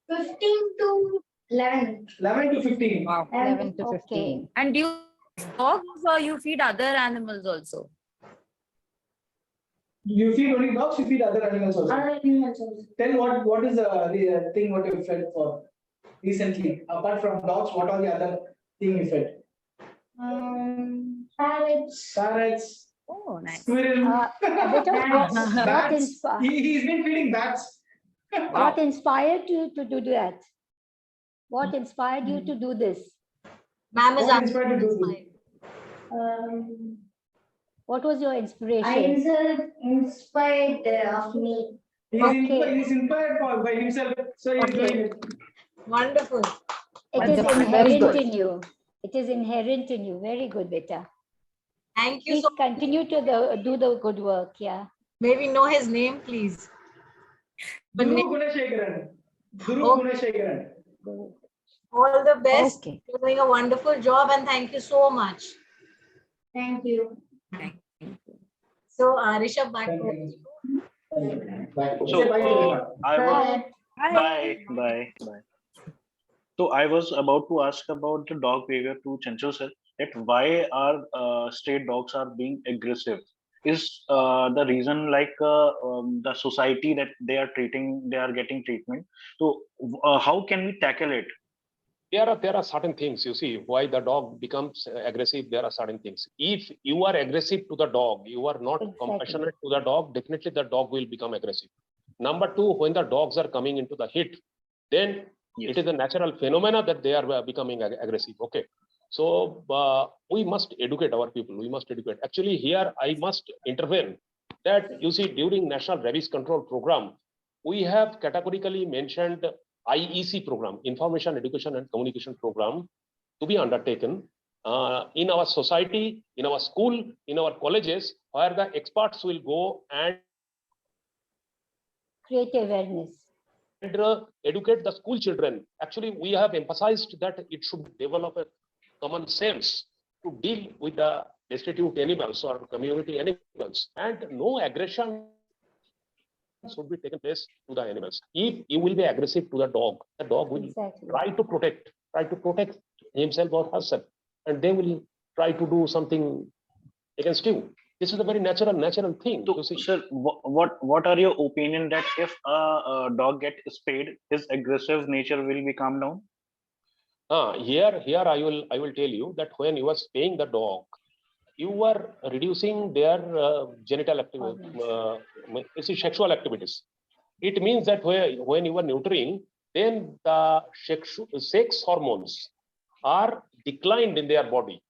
15 to 11. 11 to 15. Wow. 11 to 15. And do you feed dogs or you feed other animals also? You feed only dogs, you feed other animals also. Other animals also. Tell what is the thing what you fed for recently? Apart from dogs, what are the other thing you fed? Parrots. Parrots, Oh, nice. squirrel, Bats. bats. He's been feeding bats. What inspired you to do that? What inspired you to do this? Ma'am is What inspired you to do this? What was your I inspiration? inspired of me. He's inspired by himself, so he's doing it. wonderful. It is Wonderful. Very inherent good. in you. It is inherent in you. Very good, beta. Thank you Please so much. continue to do the good work. Yeah. May we know his name, please? Guru Gunashekaran. Guru Oh. Gunashekaran. All the best. Okay. You're doing a wonderful job, and thank you so much. Thank you. So, Rishabh, back Thank to you. you. Bye. So Say bye to everyone. I was Bye. bye. So I was about to ask about the dog behavior to Chanchal sir, that why are stray dogs are being aggressive? Is the reason like the society that they are getting treatment? So how can we tackle it? There are certain things, you see, why the dog becomes aggressive. There are certain things. If you are aggressive to the dog, you are not compassionate to the dog, definitely the dog will become aggressive. Number two, when the dogs are coming into the hit, then it is a natural phenomena that they are becoming aggressive. Okay. So we must educate our people. We must educate. Actually, here I must intervene that, you see, during National Rabies Control Program, we have categorically mentioned IEC program, Information, Education and Communication Program, to be undertaken in our society, in our school, in our colleges, where the experts will go and Create awareness. educate the school children. Actually, we have emphasized that it should develop a common sense to deal with the destitute animals or community animals, and no aggression should be taken place to the animals. If you will be aggressive to the dog will try to protect himself or herself, and they will try to do something against you. This is a very natural thing. So, sir, what are your opinion that if a dog gets spayed, his aggressive nature will be calmed down? Here I will tell you that when you are spaying the dog, you are reducing their genital activity, sexual activities. It means that when you are neutering, then the sex hormones are declined in their body.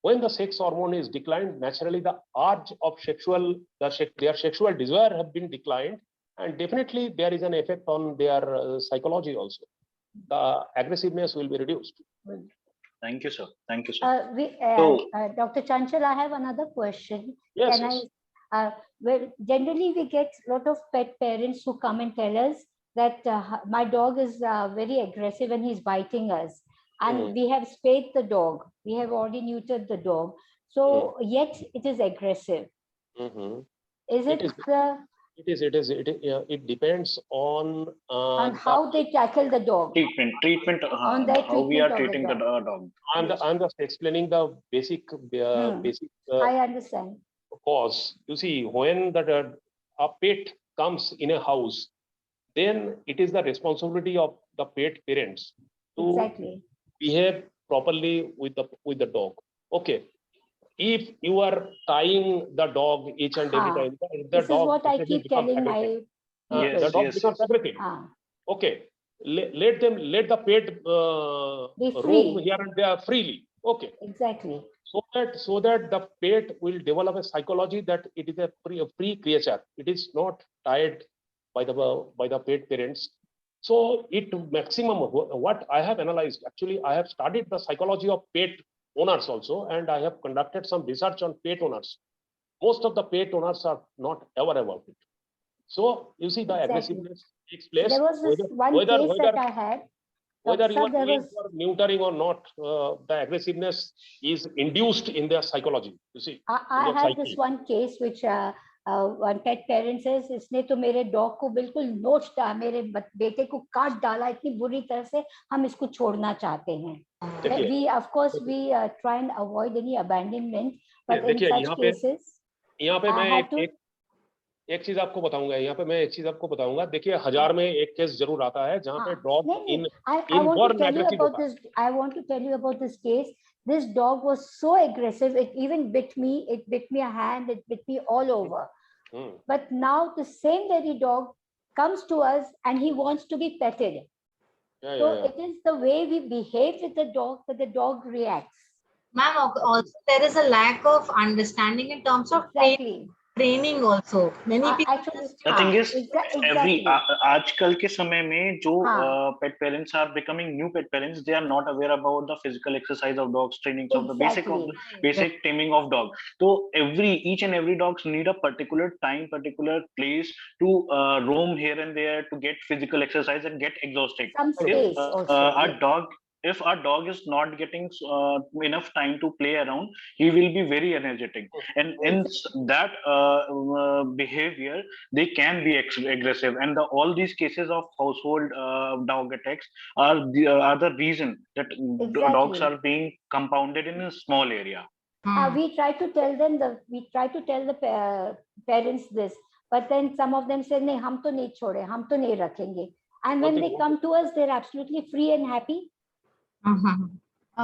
When the sex hormone is declined, naturally the urge of their sexual desire have been declined, and definitely there is an effect on their psychology also. The aggressiveness will be reduced. Thank you, sir. Thank you, sir. Dr. Chanchal, I have another question. Yes, Can yes. well, generally we get a lot of pet parents who come and tell us that my dog is very aggressive and he's biting us. And we have spayed the dog. We have already neutered the dog. So yet it is aggressive. Is it It depends on how they tackle the dog. Treatment. On their how we are treatment of the treating the dog. I'm just explaining the basic I understand. cause. You see, when a pet comes in a house, then it is the responsibility of the pet parents to behave properly with the dog. Okay. If you are tying the dog each and every time, the this dog is what I keep telling my the dog becomes aggressive. Okay. Let the pet roam here and there freely. Okay. Exactly. So that the pet will develop a psychology that it is a free creature. It is not tied by the pet parents. So maximum what I have analyzed, actually I have studied the psychology of pet owners also, and I have conducted some research on pet owners. Most of the pet owners are not aware about it. So you see, the aggressiveness takes place. There was this one case that I had. Whether you are going for neutering or not, the aggressiveness is induced in their psychology. You see, I had this one case which one pet parent says, इसने तो मेरे dog को बिल्कुल नोच डाला, मेरे बेटे को काट डाला इतनी बुरी तरह से, हम इसको छोड़ना चाहते हैं. We of course we try and avoid any abandonment, but in such cases, यहाँ पे मैं एक चीज आपको बताऊंगा. देखिए 1000 में एक केस जरूर आता है जहाँ पे dog I want to tell you about this case. This dog was so aggressive, it even bit me. It bit me a hand, it bit me all over. But now the same very dog comes to us and he wants to be petted. It is the way we behave with the dog that the dog reacts. Ma'am, also there is a lack of understanding in terms of training also. Many people The thing is, आजकल के समय में जो pet parents are becoming new pet parents, they are not aware about the physical exercise of dogs, trainings of the basic taming of dog. So each and every dogs need a particular time, particular place to roam here and there to get physical exercise and get exhausted. Some space If our dog is not getting enough time to play around, he will be very energetic, and in that behavior they can be aggressive, and all these cases of household dog attacks are the reason that dogs are being compounded in a small area. We try to tell the parents this, but then some of them say, "नहीं, हम तो नहीं छोड़े, हम तो नहीं रखेंगे." And when they come to us, they're absolutely free and happy.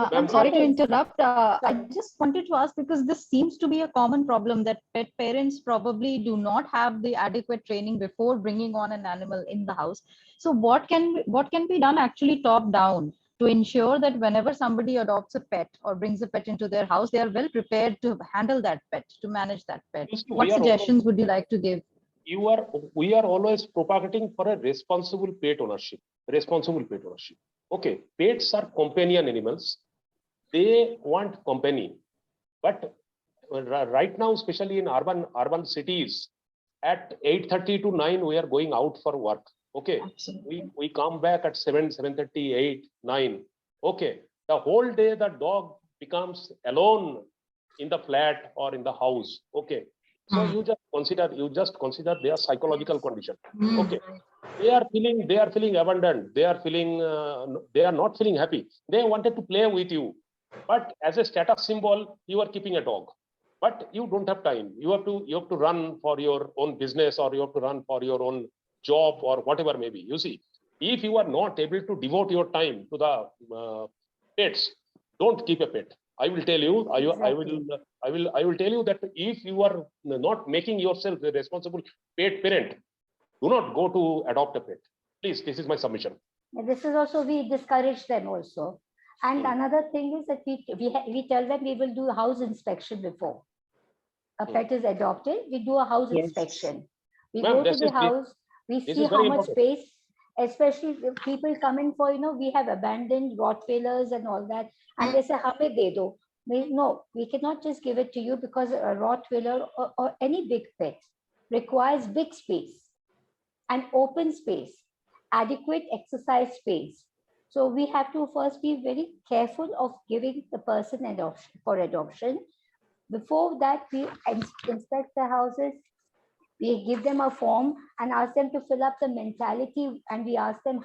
I'm sorry to interrupt. I just wanted to ask, because this seems to be a common problem, that pet parents probably do not have the adequate training before bringing on an animal in the house. So what can be done actually top down to ensure that whenever somebody adopts a pet or brings a pet into their house, they are well prepared to handle that pet, to manage that pet? What suggestions would you like to give? We are always propagating for a responsible pet ownership. Okay, pets are companion animals. They want company. But right now, especially in urban cities, at 8:30 to 9, we are going out for work. Okay, we come back at 7:30, 8, 9. Okay, the whole day the dog becomes alone in the flat or in the house. Okay, so you just consider their psychological condition. Okay, they are feeling abandoned. They are not feeling happy. They wanted to play with you, but as a status symbol, you are keeping a dog. But you don't have time. You have to run for your own business, or you have to run for your own job, or whatever may be. You see, if you are not able to devote your time to the pets, don't keep a pet. I will tell you, I Exactly. will tell you that if you are not making yourself a responsible pet parent, do not go to adopt a pet. Please, this is my submission. This is also, we discourage them also. And another thing is that we tell them we will do a house inspection before a pet is adopted. We do a house inspection. We go to the house, we see how much space, especially if people come in for, we have abandoned Rottweilers and all that, and they say, "Hame de do." No, we cannot just give it to you, because a Rottweiler or any big pet requires big space and open space, adequate exercise space. So we have to first be very careful of giving the person adoption. Before that, we inspect the houses, we give them a form and ask them to fill up the mentality, and we ask them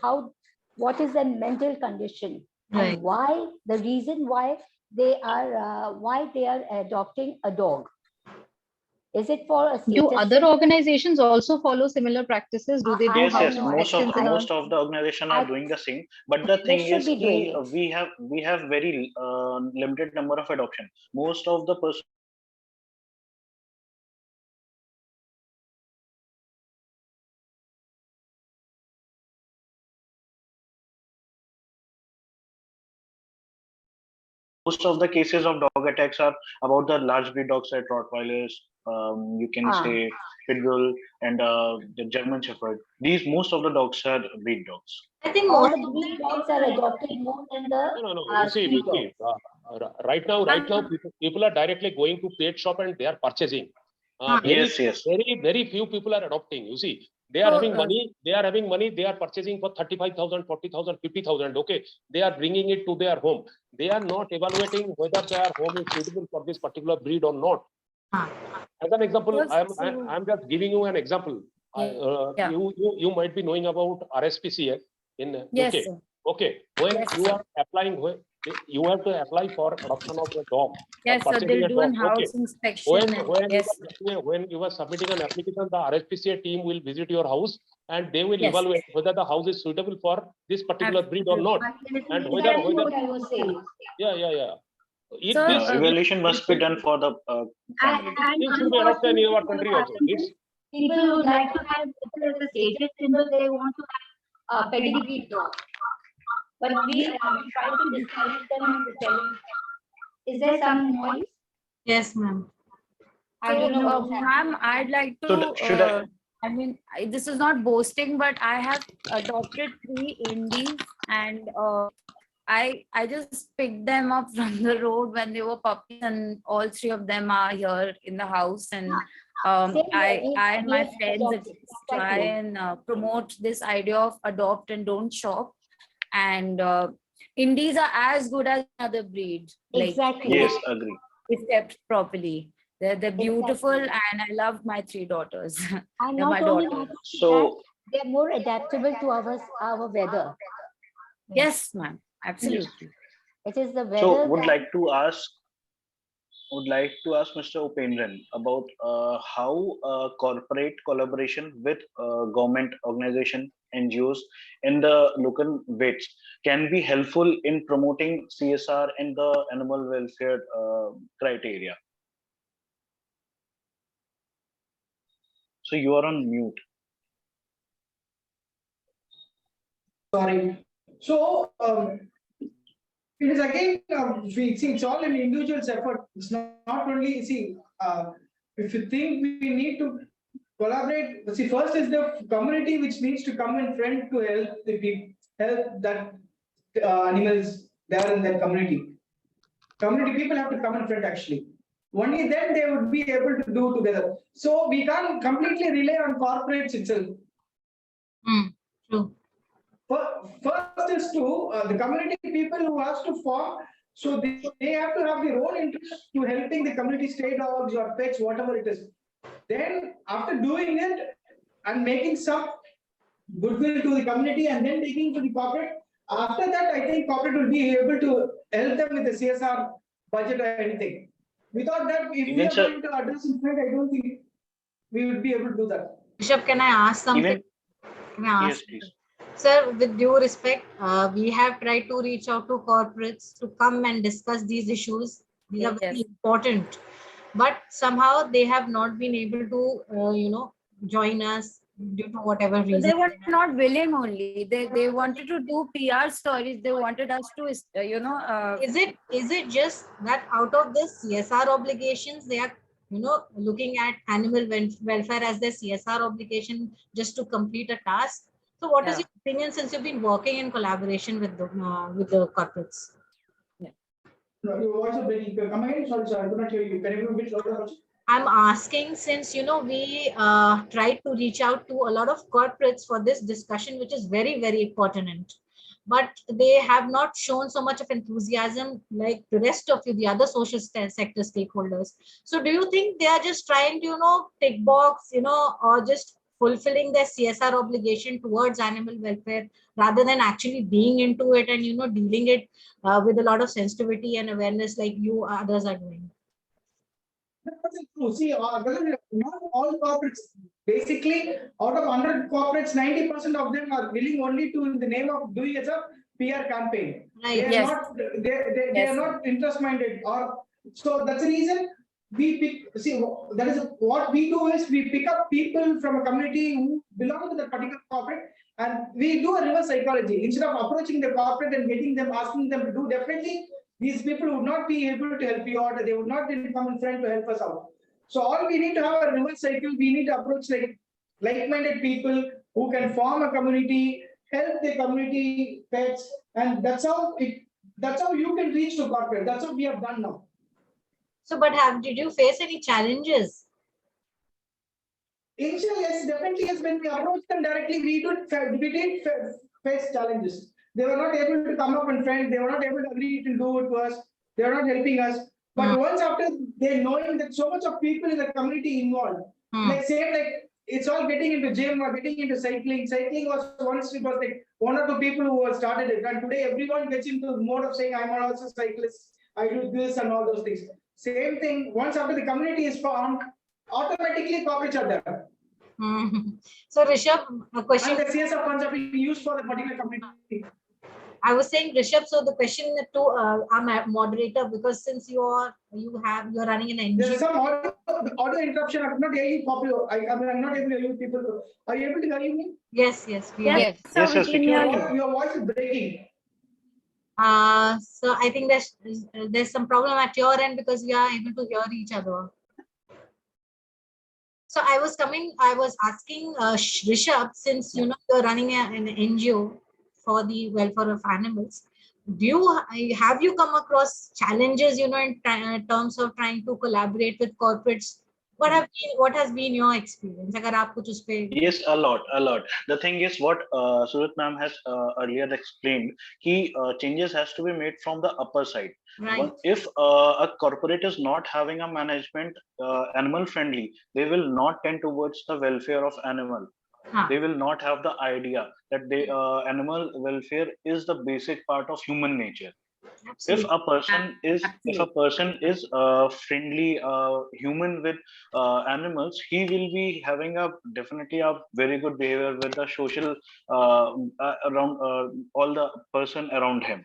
what is their mental condition, Right. and why, the reason why they are adopting a dog. Is it for a status? Do other organizations also follow similar practices? Do they do Yes, house yes. Most of inspections? most of the organization are doing the same. But the They thing should is, be doing it. we have very limited number of adoption. Most of the person most of the cases of dog attacks are about the large breed dogs like Rottweilers, you can say Pit Bull, and the German Shepherd. These most of the dogs are breed dogs. I think All most the breed dogs are adopted more than the No. You see, right now, people are directly going to pet shop and they are purchasing. Yes, yes. Very few people are adopting. You see, they are having money. They are purchasing for 35,000, 40,000, 50,000. Okay, they are bringing it to their home. They are not evaluating whether their home is suitable for this particular breed or not. As an example, I'm just giving you an example. You might be knowing about RSPCA in Yes, UK. sir. Okay, when Yes, you sir. are applying, you have to apply for adoption of a dog. Yes, so they'll do an house inspection. When you are submitting an application, the RSPCA team will visit your house and they will Yes. evaluate whether the house is suitable for this particular breed or not, and whether what I was saying. yeah. If So, this Evaluation must be done for the family. it should be adopted in our country also. People would like to have it as a status symbol. They want to have a pedigree dog, but we try to discourage them and tell them. Is there some noise? Yes, ma'am. I don't know what's happening. ma'am, I'd like Should to, I mean, this is not boasting, but I have adopted 3 indies, and I just picked them up from the road when they were puppies, and all 3 of them are here in the house. And I and my friends try and promote this idea of adopt and don't shop. And indies are as good as another breed. Exactly. Yes, agree. If kept properly. They're beautiful, and I love my 3 daughters. And They're my not only daughters. So they're more adaptable to our weather. Yes, ma'am. Absolutely. It is the weather. so would like to ask Mr. Upendran about how corporate collaboration with government organization, NGOs, and the local vets can be helpful in promoting CSR and the animal welfare criteria. So you are on mute. Sorry. So it is again, we see it's all an individual's effort. It's not only, see, if you think we need to collaborate, see, first is the community which needs to come in front to help the people, help that animals there in that community. Community people have to come in front actually. Only then they would be able to do together. So we can't completely rely on corporates itself. True. First is to the community people who has to form, so they have to have their own interest to helping the community, stray dogs or pets, whatever it is. Then after doing it and making some goodwill to the community and then taking to the corporate, after that I think corporate will be able to help them with the CSR budget or anything. Without that, if we are going to address in front, I don't think we would be able to do that. Bishop, can I ask something? Even Can I ask? yes, please. Sir, with due respect, we have tried to reach out to corporates to come and discuss these issues. These are very Yes. important, but somehow they have not been able to, join us due to whatever So reason. they were not willing only. They wanted to do PR stories. They wanted us to, Is it just that out of this CSR obligations, they are looking at animal welfare as their CSR obligation just to complete a task? So, what is Yeah. your opinion since you've been working in collaboration with the corporates? No, your voice is breaking. Come again. Sorry, I could not hear you. Can you be a bit louder also? I'm asking since we tried to reach out to a lot of corporates for this discussion, which is very, very pertinent, but they have not shown so much of enthusiasm like the rest of the other social sector stakeholders. So, do you think they are just trying to tick box, or just fulfilling their CSR obligation towards animal welfare rather than actually being into it and dealing it with a lot of sensitivity and awareness like you others are doing? That's true. See, not all corporates. Basically, out of 100 corporates, 90% of them are willing only to, in the name of doing as a PR campaign. Right. They are Yes. not. They Yes. are not interest minded. Or so that's the reason we pick. See, that is what we do is we pick up people from a community who belong to that particular corporate, and we do a reverse psychology. Instead of approaching the corporate and getting them, asking them to do, definitely these people would not be able to help you out. They would not come in front to help us out. So all we need to have a reverse cycle. We need to approach like-minded people who can form a community, help the community pets, and that's how you can reach to corporate. That's what we have done now. So, but did you face any challenges? Initially, yes, definitely yes. When we approached them directly, we did face challenges. They were not able to come up in front. They were not able to agree to do it to us. They were not helping us. But once after they knowing that so much of people in the community involved, like it's all getting into gym or getting into cycling. Cycling was once it was like one or two people who have started it, and today everyone gets into the mode of saying I'm also a cyclist. I do this and all those things. Same thing. Once after the community is formed, automatically corporates are there. So, Rishabh, a question. And the CSR funds are being used for the particular community. I was saying, Rishabh, so the question to our moderator, because since you're running an NGO. There's some audio interruption. I could not hear you properly. I'm not able to hear you people. Are you able to hear me? Yes. Yes. Yes, So we can hear you. Your voice is breaking. So I think there's some problem at your end because we are able to hear each other. So I was asking Rishabh, since you're running an NGO for the welfare of animals, have you come across challenges in terms of trying to collaborate with corporates? What has been your experience? अगर आप कुछ उस पे Yes, a lot. The thing is, what Surat ma'am has earlier explained, changes has to be made from the upper side. Right. If a corporate is not having a management animal friendly, they will not tend towards the welfare of animal. They will not have the idea that animal welfare is the basic part of human nature. Absolutely. If a person is friendly human with animals, he will be having definitely a very good behavior with the social around all the person around him.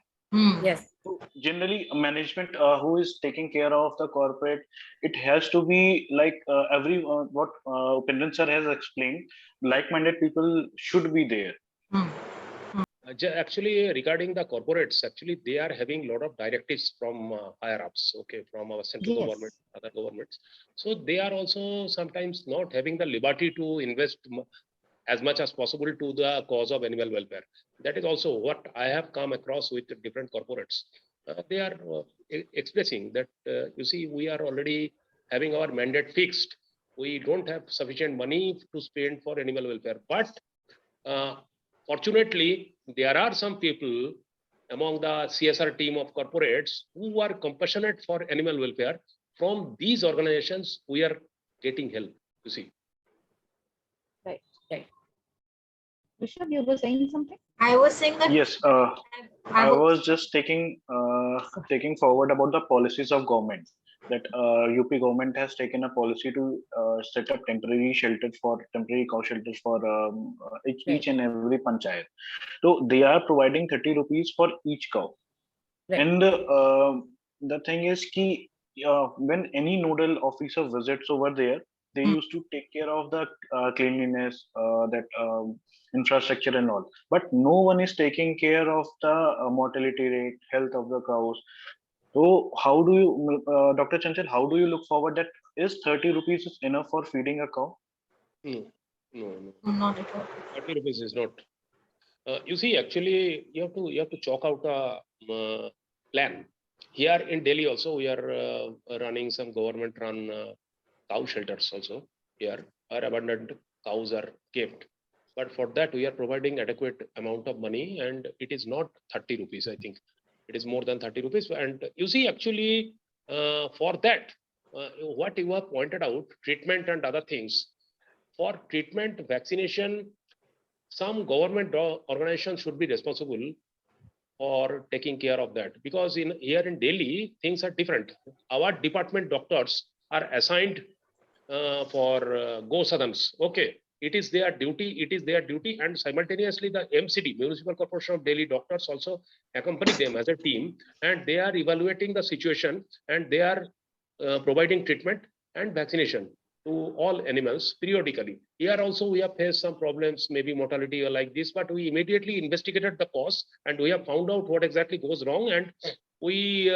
Yes. So generally, management who is taking care of the corporate, it has to be like what Upendran sir has explained. Like-minded people should be there. Actually, regarding the corporates, actually they are having a lot of directives from higher ups, okay, from our central government, other governments. So they are also sometimes not having the liberty to invest as much as possible to the cause of animal welfare. That is also what I have come across with different corporates. They are expressing that, you see, we are already having our mandate fixed. We don't have sufficient money to spend for animal welfare. But fortunately, there are some people among the CSR team of corporates who are compassionate for animal welfare. From these organizations, we are getting help, you see. Right. Rishabh, you were saying something? I was saying that. Yes, I was just taking forward about the policies of government. that UP government has taken a policy to set up temporary cow shelters for each and every panchayat. So they are providing 30 rupees for each cow. Right. And the thing is ki, when any nodal officer visits over there, they used to take care of the cleanliness, that infrastructure and all. But no one is taking care of the mortality rate, health of the cows. So how do you, Dr. Chanchal, how do you look forward that is 30 rupees is enough for feeding a cow? No, no. Not at all. 30 rupees is not. You see, actually, you have to chalk out a plan. Here in Delhi also, we are running some government-run cow shelters also. Here, our abundant cows are kept. But for that, we are providing adequate amount of money, and it is not 30 rupees, I think. It is more than 30 rupees. And you see, actually, for that, what you have pointed out, treatment and other things, for treatment, vaccination, some government organizations should be responsible for taking care of that, because here in Delhi things are different. Our department doctors are assigned for go sadans. Okay, it is their duty, and simultaneously the MCD, Municipal Corporation of Delhi doctors, also accompany them as a team, and they are evaluating the situation, and they are providing treatment and vaccination to all animals periodically. Here also we have faced some problems, maybe mortality or like this, but we immediately investigated the cause, and we have found out what exactly goes wrong, and we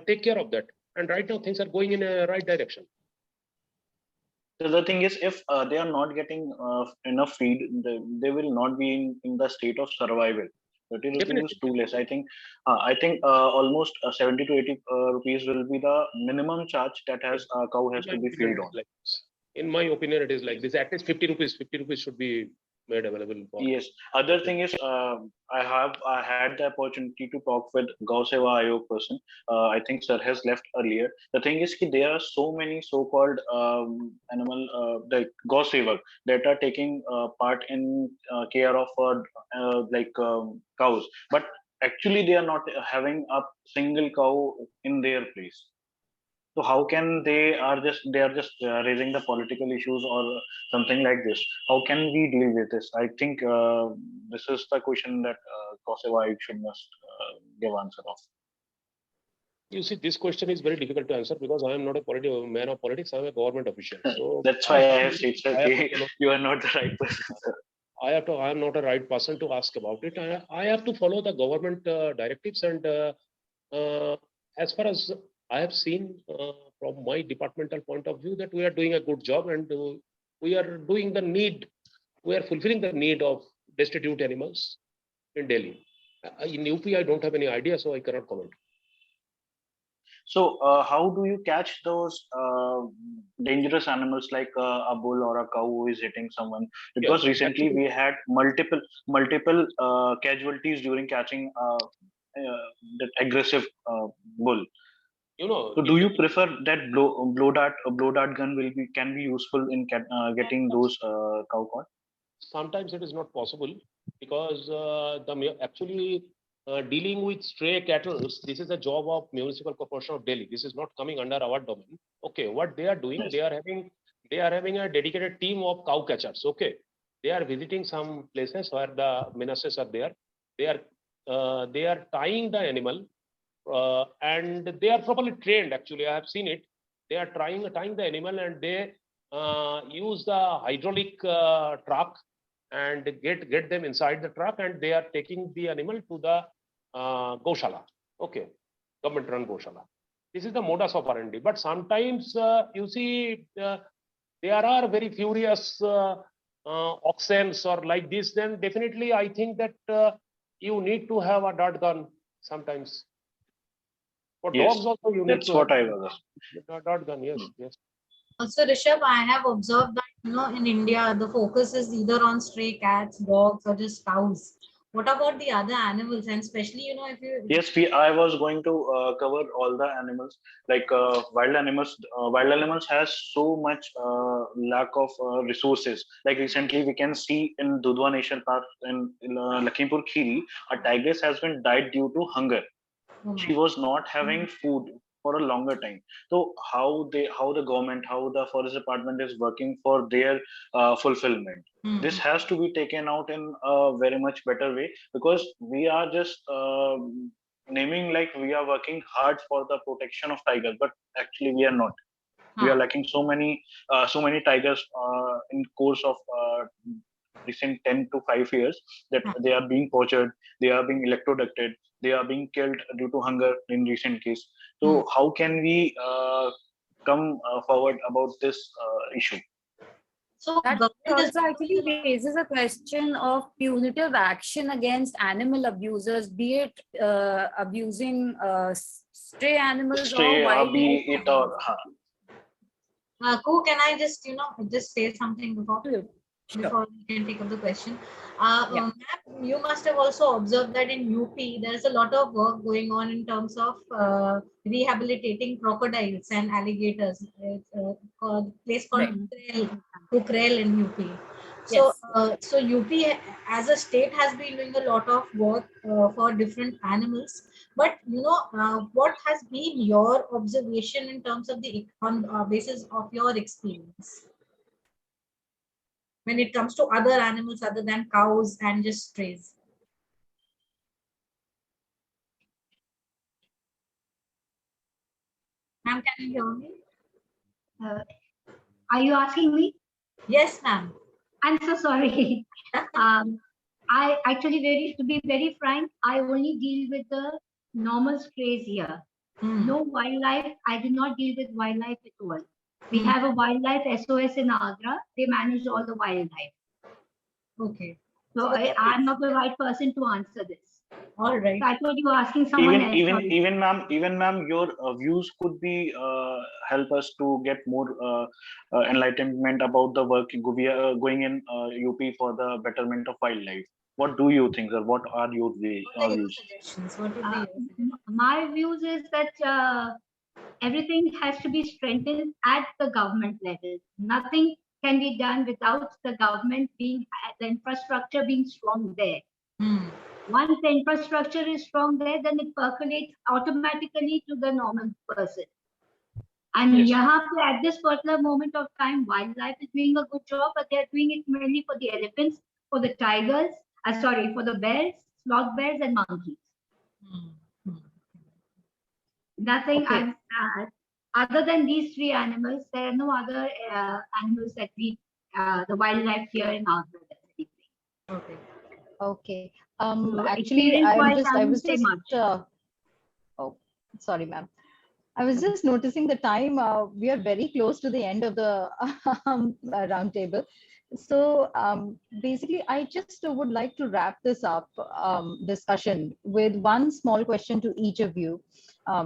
take care of that. And right now things are going in a right direction. So the thing is, if they are not getting enough feed, they will not be in the state of survival. 30 rupees is too less. I think almost 70 to 80 rupees will be the minimum charge that has a cow has to be filled on. In my opinion, it is like this. At least 50 rupees. 50 rupees should be made available for. Yes. Other thing is, I had the opportunity to talk with Gau Seva Ayog person. I think sir has left earlier. The thing is, ki there are so many so-called animal like Gau Sevak that are taking part in care of cows, but actually they are not having a single cow in their place. So how can they are just raising the political issues or something like this? How can we deal with this? I think this is the question that Koseva should must give answer of. You see, this question is very difficult to answer because I am not a man of politics. I am a government official. So that's why I have stated you are not the right person. I am not a right person to ask about it. I have to follow the government directives, and as far as I have seen from my departmental point of view, that we are doing a good job, and we are doing we are fulfilling the need of destitute animals in Delhi. In UP, I don't have any idea, so I cannot comment. So how do you catch those dangerous animals like a bull or a cow who is hitting someone? Because recently we had multiple casualties during catching that aggressive bull. So do you prefer that blow dart gun can be useful in getting those cow caught? Sometimes it is not possible because actually dealing with stray cattle, this is a job of Municipal Corporation of Delhi. This is not coming under our domain. Okay, what they are doing, yes. they are having a dedicated team of cow catchers. Okay, they are visiting some places where the menaces are there. They are tying the animal. And they are properly trained. Actually, I have seen it. They are tying the animal, and they use the hydraulic truck and get them inside the truck, and they are taking the animal to the Goshala. Okay, government-run Goshala. This is the modus operandi. But sometimes you see there are very furious oxen or like this. Then definitely, I think that you need to have a dart gun sometimes. For yes, dogs also you that's need to what I was. Dart gun, yes, yes. Also, Rishabh, I have observed that in India the focus is either on stray cats, dogs, or just cows. What about the other animals, and especially if you? Yes, I was going to cover all the animals like wild animals. Wild animals has so much lack of resources. Like recently, we can see in Dudhwa National Park in Lakhimpur Kheri, a tigress has been died due to hunger. She was not having food. for a longer time. So how the government, how the forest department is working for their fulfillment. This has to be taken out in a very much better way, because we are just naming like we are working hard for the protection of tigers, but actually we are not. We are lacking so many tigers in course of recent 10 to 5 years, that they are being poached, they are being electroducted, they are being killed due to hunger in recent case. So how can we come forward about this issue? So That government is also actually raises a question of punitive action against animal abusers, be it abusing stray animals or Stray, wild be life. it or Ku, can I just, just say something before Sure. we can take up the question? Yeah. Ma'am, you must have also observed that in UP, there is a lot of work going on in terms of rehabilitating crocodiles and alligators. It's a place called Kukrel in UP. So, Yes. so UP as a state has been doing a lot of work for different animals. But what has been your observation in terms of on basis of your experience when it comes to other animals other than cows and just strays? Ma'am, can you hear me? Are you asking me? Yes, ma'am. I'm so sorry. I actually, to be very frank, I only deal with the normal strays here. No wildlife. I do not deal with wildlife at all. We have a wildlife SOS in Agra. They manage all the wildlife. Okay. So I'm not the right person to answer this. All right. So I thought you were asking someone else. Even ma'am, your views could be help us to get more enlightenment about the work we are going in UP for the betterment of wildlife. What do you think, sir? What are your views? What would be your suggestions? My views is that everything has to be strengthened at the government level. Nothing can be done without the government being, the infrastructure being strong there. Once the infrastructure is strong there, then it percolates automatically to the normal person. And at this particular moment of time, wildlife is doing a good job, but they're doing it mainly for the elephants, for the tigers, for the bears, sloth bears, and monkeys. Nothing. Other than these three animals, there are no other animals that the wildlife here in Agra. Okay. Okay. So Actually, I was just. much. Oh, sorry, ma'am. I was just noticing the time. We are very close to the end of the round table. So basically, I just would like to wrap this up discussion with one small question to each of you.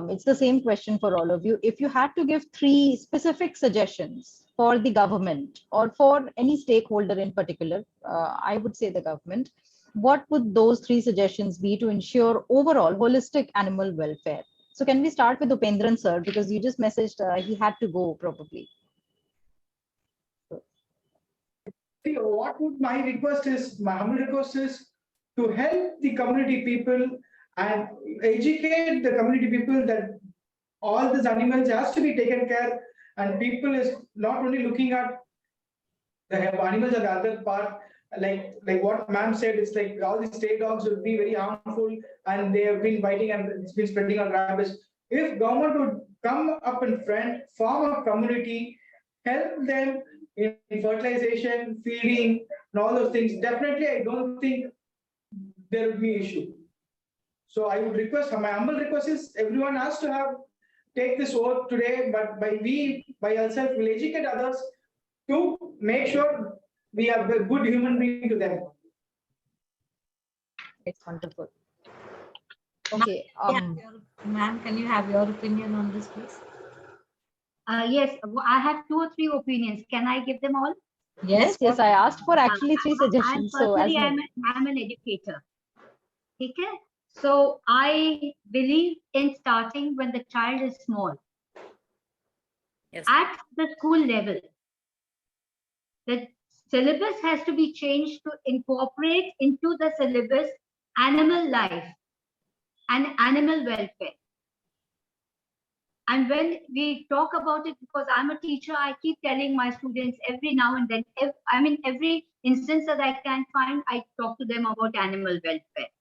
It's the same question for all of you. If you had to give 3 specific suggestions for the government or for any stakeholder in particular, I would say the government, what would those 3 suggestions be to ensure overall holistic animal welfare? So can we start with Upendran, sir, because you just messaged he had to go probably. See, what would my humble request is to help the community people and educate the community people that all these animals has to be taken care, and people is not only looking at the animals at the other part, like what ma'am said, it's like all these stray dogs would be very harmful and they have been biting and it's been spreading on rabies. If government would come up in front, form a community, help them in fertilization, feeding, and all those things, definitely I don't think there would be issue. So I would request, my humble request is everyone has to take this oath today, but by ourselves will educate others to make sure we are a good human being to them. It's wonderful. Okay. Ma'am, can you have your opinion on this, please? Yes, I have 2 or 3 opinions. Can I give them all? Yes, I asked for actually 3 suggestions. I'm an educator. Okay? So I believe in starting when the child is small. Yes. At the school level, the syllabus has to be changed to incorporate into the syllabus animal life and animal welfare. And when we talk about it, because I'm a teacher, I keep telling my students every now and then, every instance that I can find, I talk to them about animal welfare.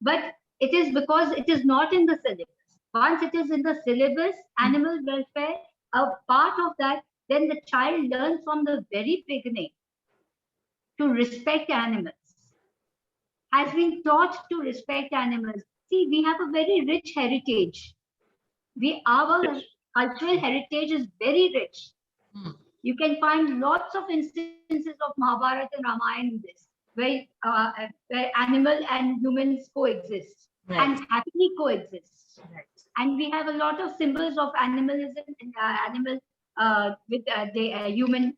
But it is because it is not in the syllabus. Once it is in the syllabus, animal welfare, a part of that, then the child learns from the very beginning to respect animals, has been taught to respect animals. See, we have a very rich heritage. Our cultural heritage is very rich. You can find lots of instances of Mahabharata and Ramayana in this, where animal and humans coexist and happily coexist. And we have a lot of symbols of animalism and animal with the human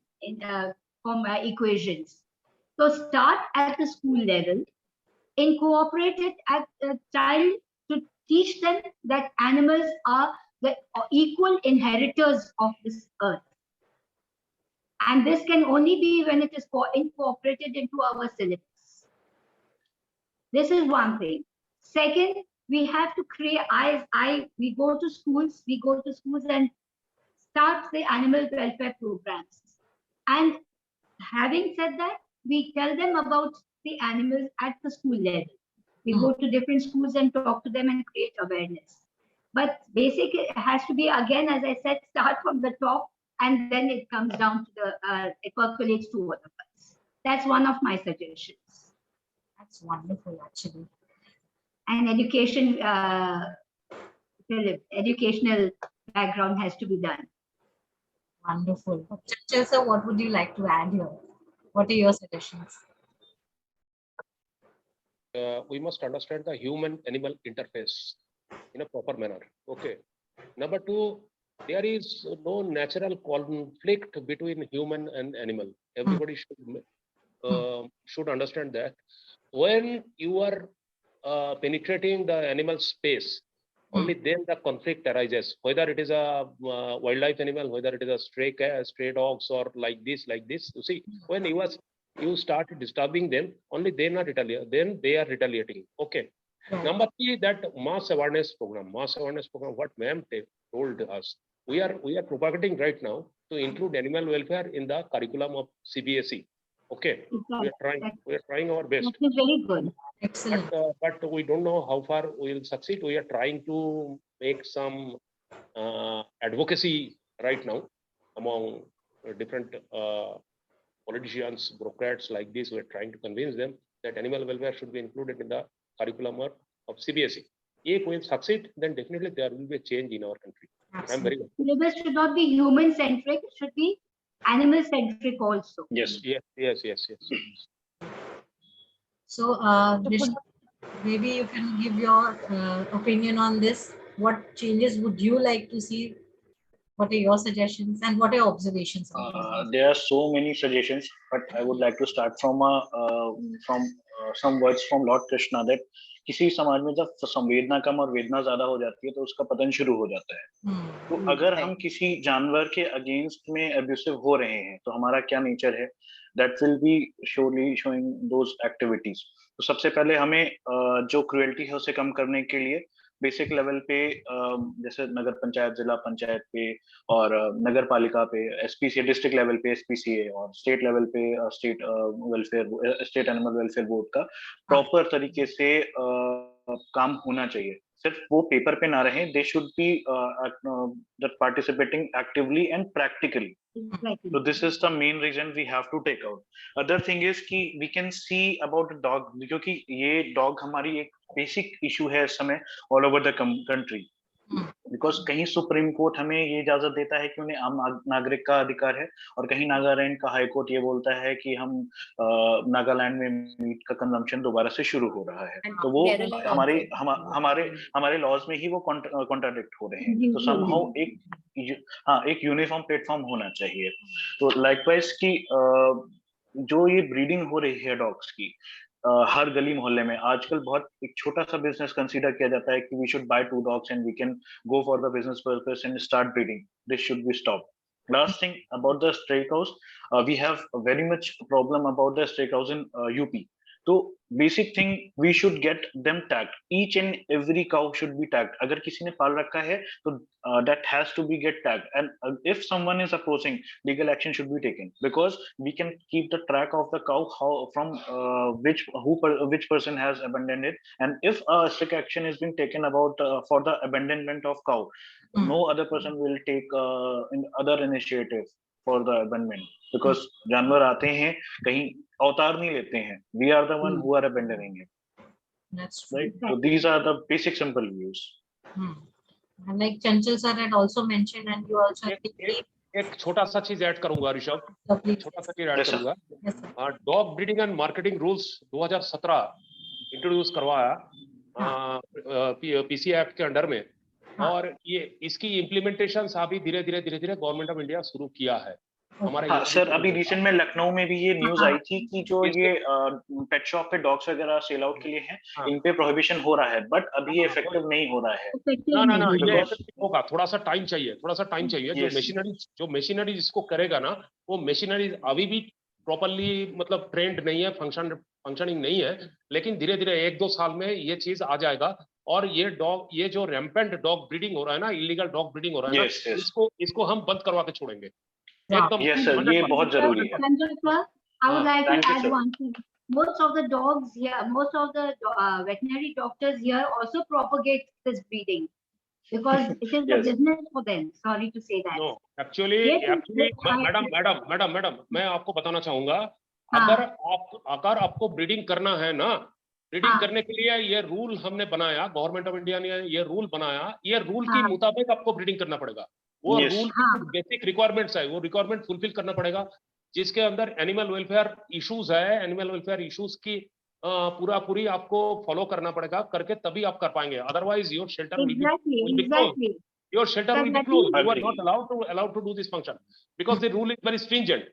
equations. So start at the school level, incorporate it at the child to teach them that animals are the equal inheritors of this earth. And this can only be when it is incorporated into our syllabus. This is one thing. Second, we have to create, we go to schools and start the animal welfare programs. And having said that, we tell them about the animals at the school level. We go to different schools and talk to them and create awareness. But basically, it has to be, again, as I said, start from the top, and then it comes down to it percolates to all of us. That's one of my suggestions. That's wonderful, actually. And educational background has to be done. Wonderful. Chelsea, what would you like to add here? What are your suggestions? We must understand the human-animal interface in a proper manner. Okay. Number two, there is no natural conflict between human and animal. Everybody should understand that. When you are penetrating the animal space, only then the conflict arises. Whether it is a wildlife animal, whether it is a stray dogs, or like this. You see, when you start disturbing them, only then they are retaliating. Okay. Number three, that mass awareness program, what ma'am told us, we are propagating right now to include animal welfare in the curriculum of CBSE. Okay, we are trying our best. That is very good. Excellent. But we don't know how far we will succeed. We are trying to make some advocacy right now among different politicians, bureaucrats like this. We are trying to convince them that animal welfare should be included in the curriculum of CBSE. If we succeed, then definitely there will be a change in our country. I'm very good. Syllabus should not be human-centric, it should be animal-centric also. Yes. So, maybe you can give your opinion on this. What changes would you like to see? What are your suggestions and what are your observations? There are so many suggestions, but I would like to start from some words from Lord Krishna that किसी समाज में जब संवेदना कम और वेदना ज्यादा हो जाती है तो उसका पतन शुरू हो जाता है. तो अगर हम किसी जानवर के अगेंस्ट में एब्यूसिव हो रहे हैं तो हमारा क्या नेचर है, that will be surely showing those activities. तो सबसे पहले हमें जो क्रुएल्टी है उसे कम करने के लिए बेसिक लेवल पे जैसे नगर पंचायत, जिला पंचायत पे और नगर पालिका पे, एसपीसीए डिस्ट्रिक्ट लेवल पे एसपीसीए और स्टेट लेवल पे स्टेट एनिमल वेलफेयर बोर्ड का प्रॉपर तरीके से काम होना चाहिए. सिर्फ वो पेपर पे ना रहे, they should be participating actively and practically. So this is the main reason we have to take out. Other thing is कि we can see about dog, क्योंकि ये dog हमारी एक basic issue है इस समय all over the country. Because कहीं supreme court हमें ये इजाजत देता है कि उन्हें आम नागरिक का अधिकार है और कहीं नागालैंड का हाई कोर्ट ये बोलता है कि हम नागालैंड में मीट का कंजम्पशन दोबारा से शुरू हो रहा है. तो वो हमारे लॉज में ही वो कॉन्ट्राडिक्ट हो रहे हैं. तो समहाउ एक यूनिफॉर्म प्लेटफॉर्म होना चाहिए. तो लाइकवाइज की जो ये ब्रीडिंग हो रही है डॉग्स की हर गली मोहल्ले में आजकल बहुत एक छोटा सा बिजनेस कंसीडर किया जाता है कि we should buy 2 dogs and we can go for the business purpose and start breeding. This should be stopped. Last thing about the stray cows, we have a very much problem about the stray cows in UP. तो basic thing we should get them tagged, each and every cow should be tagged. अगर किसी ने पाल रखा है तो that has to be get tagged, and if someone is approaching, legal action should be taken, because we can keep the track of the cow, how from which person has abandoned it, and if a strict action is being taken about for the abandonment of cow, no other person will take other initiative for the abandonment, because जानवर आते हैं, कहीं अवतार नहीं लेते हैं. We are the one who are abandoning it. That's true. Right? So these are the basic simple views. And like Chanchal sir had also mentioned, and you also एक छोटा सा चीज ऐड करूंगा ऋषभ, छोटा सा चीज ऐड करूंगा. Dog breeding and marketing rules 2017 introduce करवाया पीसी एक्ट के अंडर में, और ये इसकी इम्प्लीमेंटेशन अभी धीरे धीरे गवर्नमेंट ऑफ इंडिया शुरू किया है. हाँ सर, अभी रिसेंट में लखनऊ में भी ये न्यूज आई थी कि जो ये पेट शॉप पे डॉग्स वगैरह सेल आउट के लिए हैं, इन पे प्रोहिबिशन हो रहा है, बट अभी ये इफेक्टिव नहीं हो रहा है. ना ये इफेक्टिव होगा, थोड़ा सा टाइम चाहिए. जो मशीनरी जिसको करेगा ना, वो मशीनरी अभी भी प्रॉपर्ली मतलब ट्रेंड नहीं है, फंक्शनिंग नहीं है, लेकिन धीरे धीरे 1-2 साल में ये चीज आ जाएगा. और ये जो रैम्पेंट डॉग ब्रीडिंग हो रहा है ना, इलीगल डॉग ब्रीडिंग हो रहा है ना, इसको हम बंद करवा के छोड़ेंगे. Yes sir, ये बहुत जरूरी है. I would like to add one thing. Most of the dogs here, most of the veterinary doctors here also propagate this breeding because it is a business for them. Sorry to say that. No, actually, madam, मैं आपको बताना चाहूंगा, अगर आपको breeding करना है ना, breeding करने के लिए ये रूल हमने बनाया, गवर्नमेंट ऑफ इंडिया ने ये रूल बनाया, ये रूल के मुताबिक आपको ब्रीडिंग करना पड़ेगा. वो रूल बेसिक रिक्वायरमेंट्स है, वो रिक्वायरमेंट फुलफिल करना पड़ेगा, जिसके अंदर एनिमल वेलफेयर इश्यूज है. एनिमल वेलफेयर इश्यूज की पूरी आपको फॉलो करना पड़ेगा, करके तभी आप कर पाएंगे. Otherwise your shelter will be closed. Your shelter will be closed. You are not allowed to do this function because the rule is very stringent.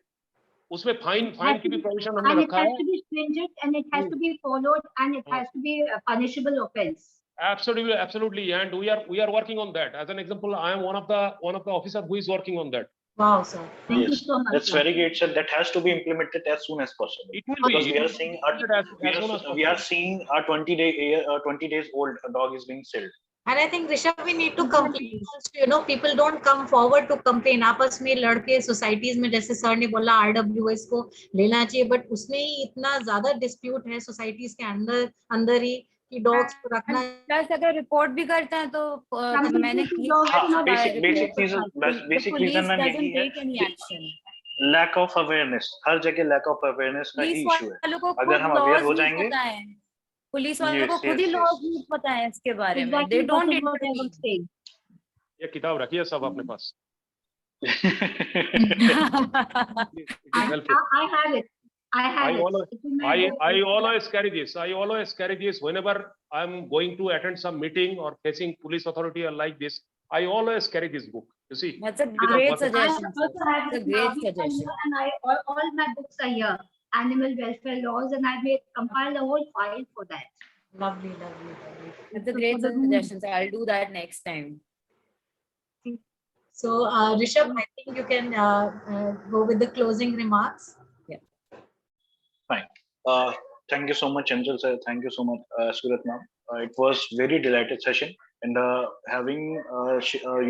उसमें फाइन की भी प्रोविजन हमने रखा है. And it has to be stringent, and it has to be followed, and it has to be a punishable offense. Absolutely, and we are working on that. As an example, I am one of the officers who is working on that. Wow, sir. Thank you so much. That's very great, sir. That has to be implemented as soon as possible. It will because be. We are seeing a 20 days old dog is being sold. And I think Rishabh, we need to complain also. People don't come forward to complain. आपस में लड़के societies में, जैसे sir ने बोला RWS को लेना चाहिए, but उसमें ही इतना ज्यादा dispute है societies के अंदर ही कि dogs को रखना. प्लस अगर रिपोर्ट भी करते हैं तो मैंने बेसिक रीजन मैम यही है, लैक ऑफ अवेयरनेस. हर जगह लैक ऑफ अवेयरनेस का ही इशू है. अगर हम अवेयर हो जाएंगे, पुलिस वालों को खुद ही लॉज नहीं पता है इसके बारे में. They don't intervene. ये किताब रखिए सब अपने पास. I always carry this whenever I am going to attend some meeting or facing police authority or like this. I always carry this book. You see, that's a great suggestion. That's a great suggestion. And all my books are here. Animal welfare laws, and I compiled a whole file for that. Lovely. That's a great suggestion. So I'll do that next time. So Rishabh, I think you can go with the closing remarks. Yeah. Fine. Thank you so much, Chanchal sir. Thank you so much, Surat ma'am. It was very delighted session, and having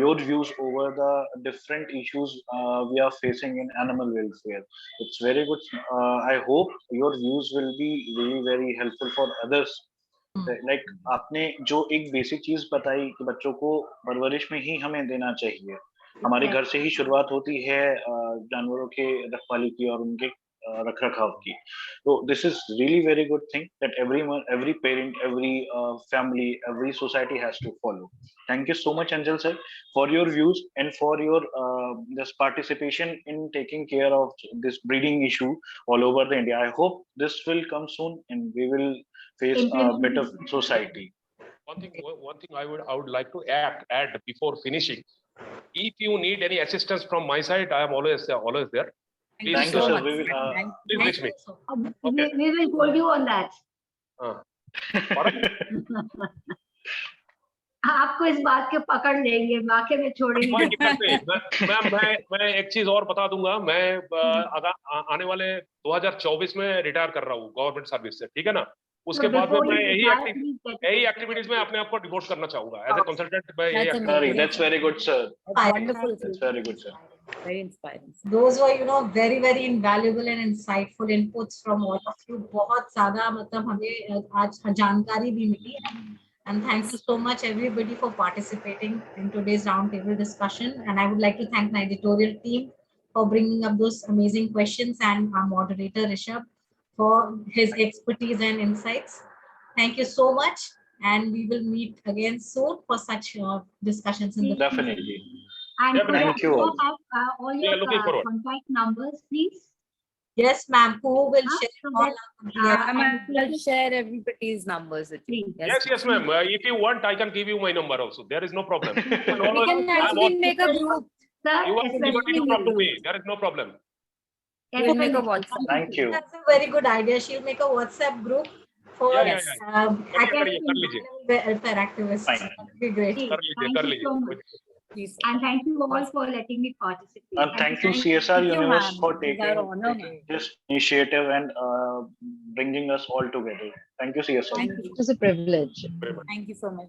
your views over the different issues we are facing in animal welfare. It's very good. I hope your views will be really very helpful for others. Like आपने जो एक basic चीज बताई कि बच्चों को परवरिश में ही हमें देना चाहिए. हमारे घर से ही शुरुआत होती है जानवरों के रखवाली की और उनके रखरखाव की. So this is really very good thing that every parent, every family, every society has to follow. Thank you so much, Anjal sir, for your views and for your this participation in taking care of this breeding issue all over the India. I hope this will come soon and we will face a better society. One thing I would like to add before finishing. If you need any assistance from my side, I am always there. Please, thank you, sir. Please reach me. Okay. We will hold you on that. आपको इस बात के पकड़ लेंगे, वाकई में छोड़ेंगे। मैं एक चीज और बता दूंगा, मैं आने वाले 2024 में रिटायर कर रहा हूँ गवर्नमेंट सर्विस से, ठीक है ना। उसके बाद में मैं यही एक्टिविटीज में अपने आप को डिवोट करना चाहूंगा एज ए कंसल्टेंट। मैं यही That's very good, sir. Wonderful. That's very good, sir. Very inspiring. Those were, very, very invaluable and insightful inputs from all of you. बहुत ज़्यादा मतलब हमें आज जानकारी भी मिली है. And thank you so much everybody for participating in today's roundtable discussion. And I would like to thank my editorial team for bringing up those amazing questions, and our moderator Rishabh for his expertise and insights. Thank you so much, and we will meet again soon for such discussions in the future. Definitely. And Thank you all. have all your contact numbers, please. Yes, ma'am. Who will share all? I'll share everybody's numbers with you. Yes, ma'am. If you want, I can give you my number also. There is no problem. We can actually make a group. Sir, You want anybody to talk to me? There is no problem. We'll make a WhatsApp. Thank you. That's a very good idea. She'll make a WhatsApp group for welfare activists. Fine. That would be great. Thank you so much. And thank you all for letting me participate. And thank you, CSR Universe, for It's our honor, taking this initiative and bringing us all together. Thank you, CSR. Thank you. It was a privilege. Thank you so much.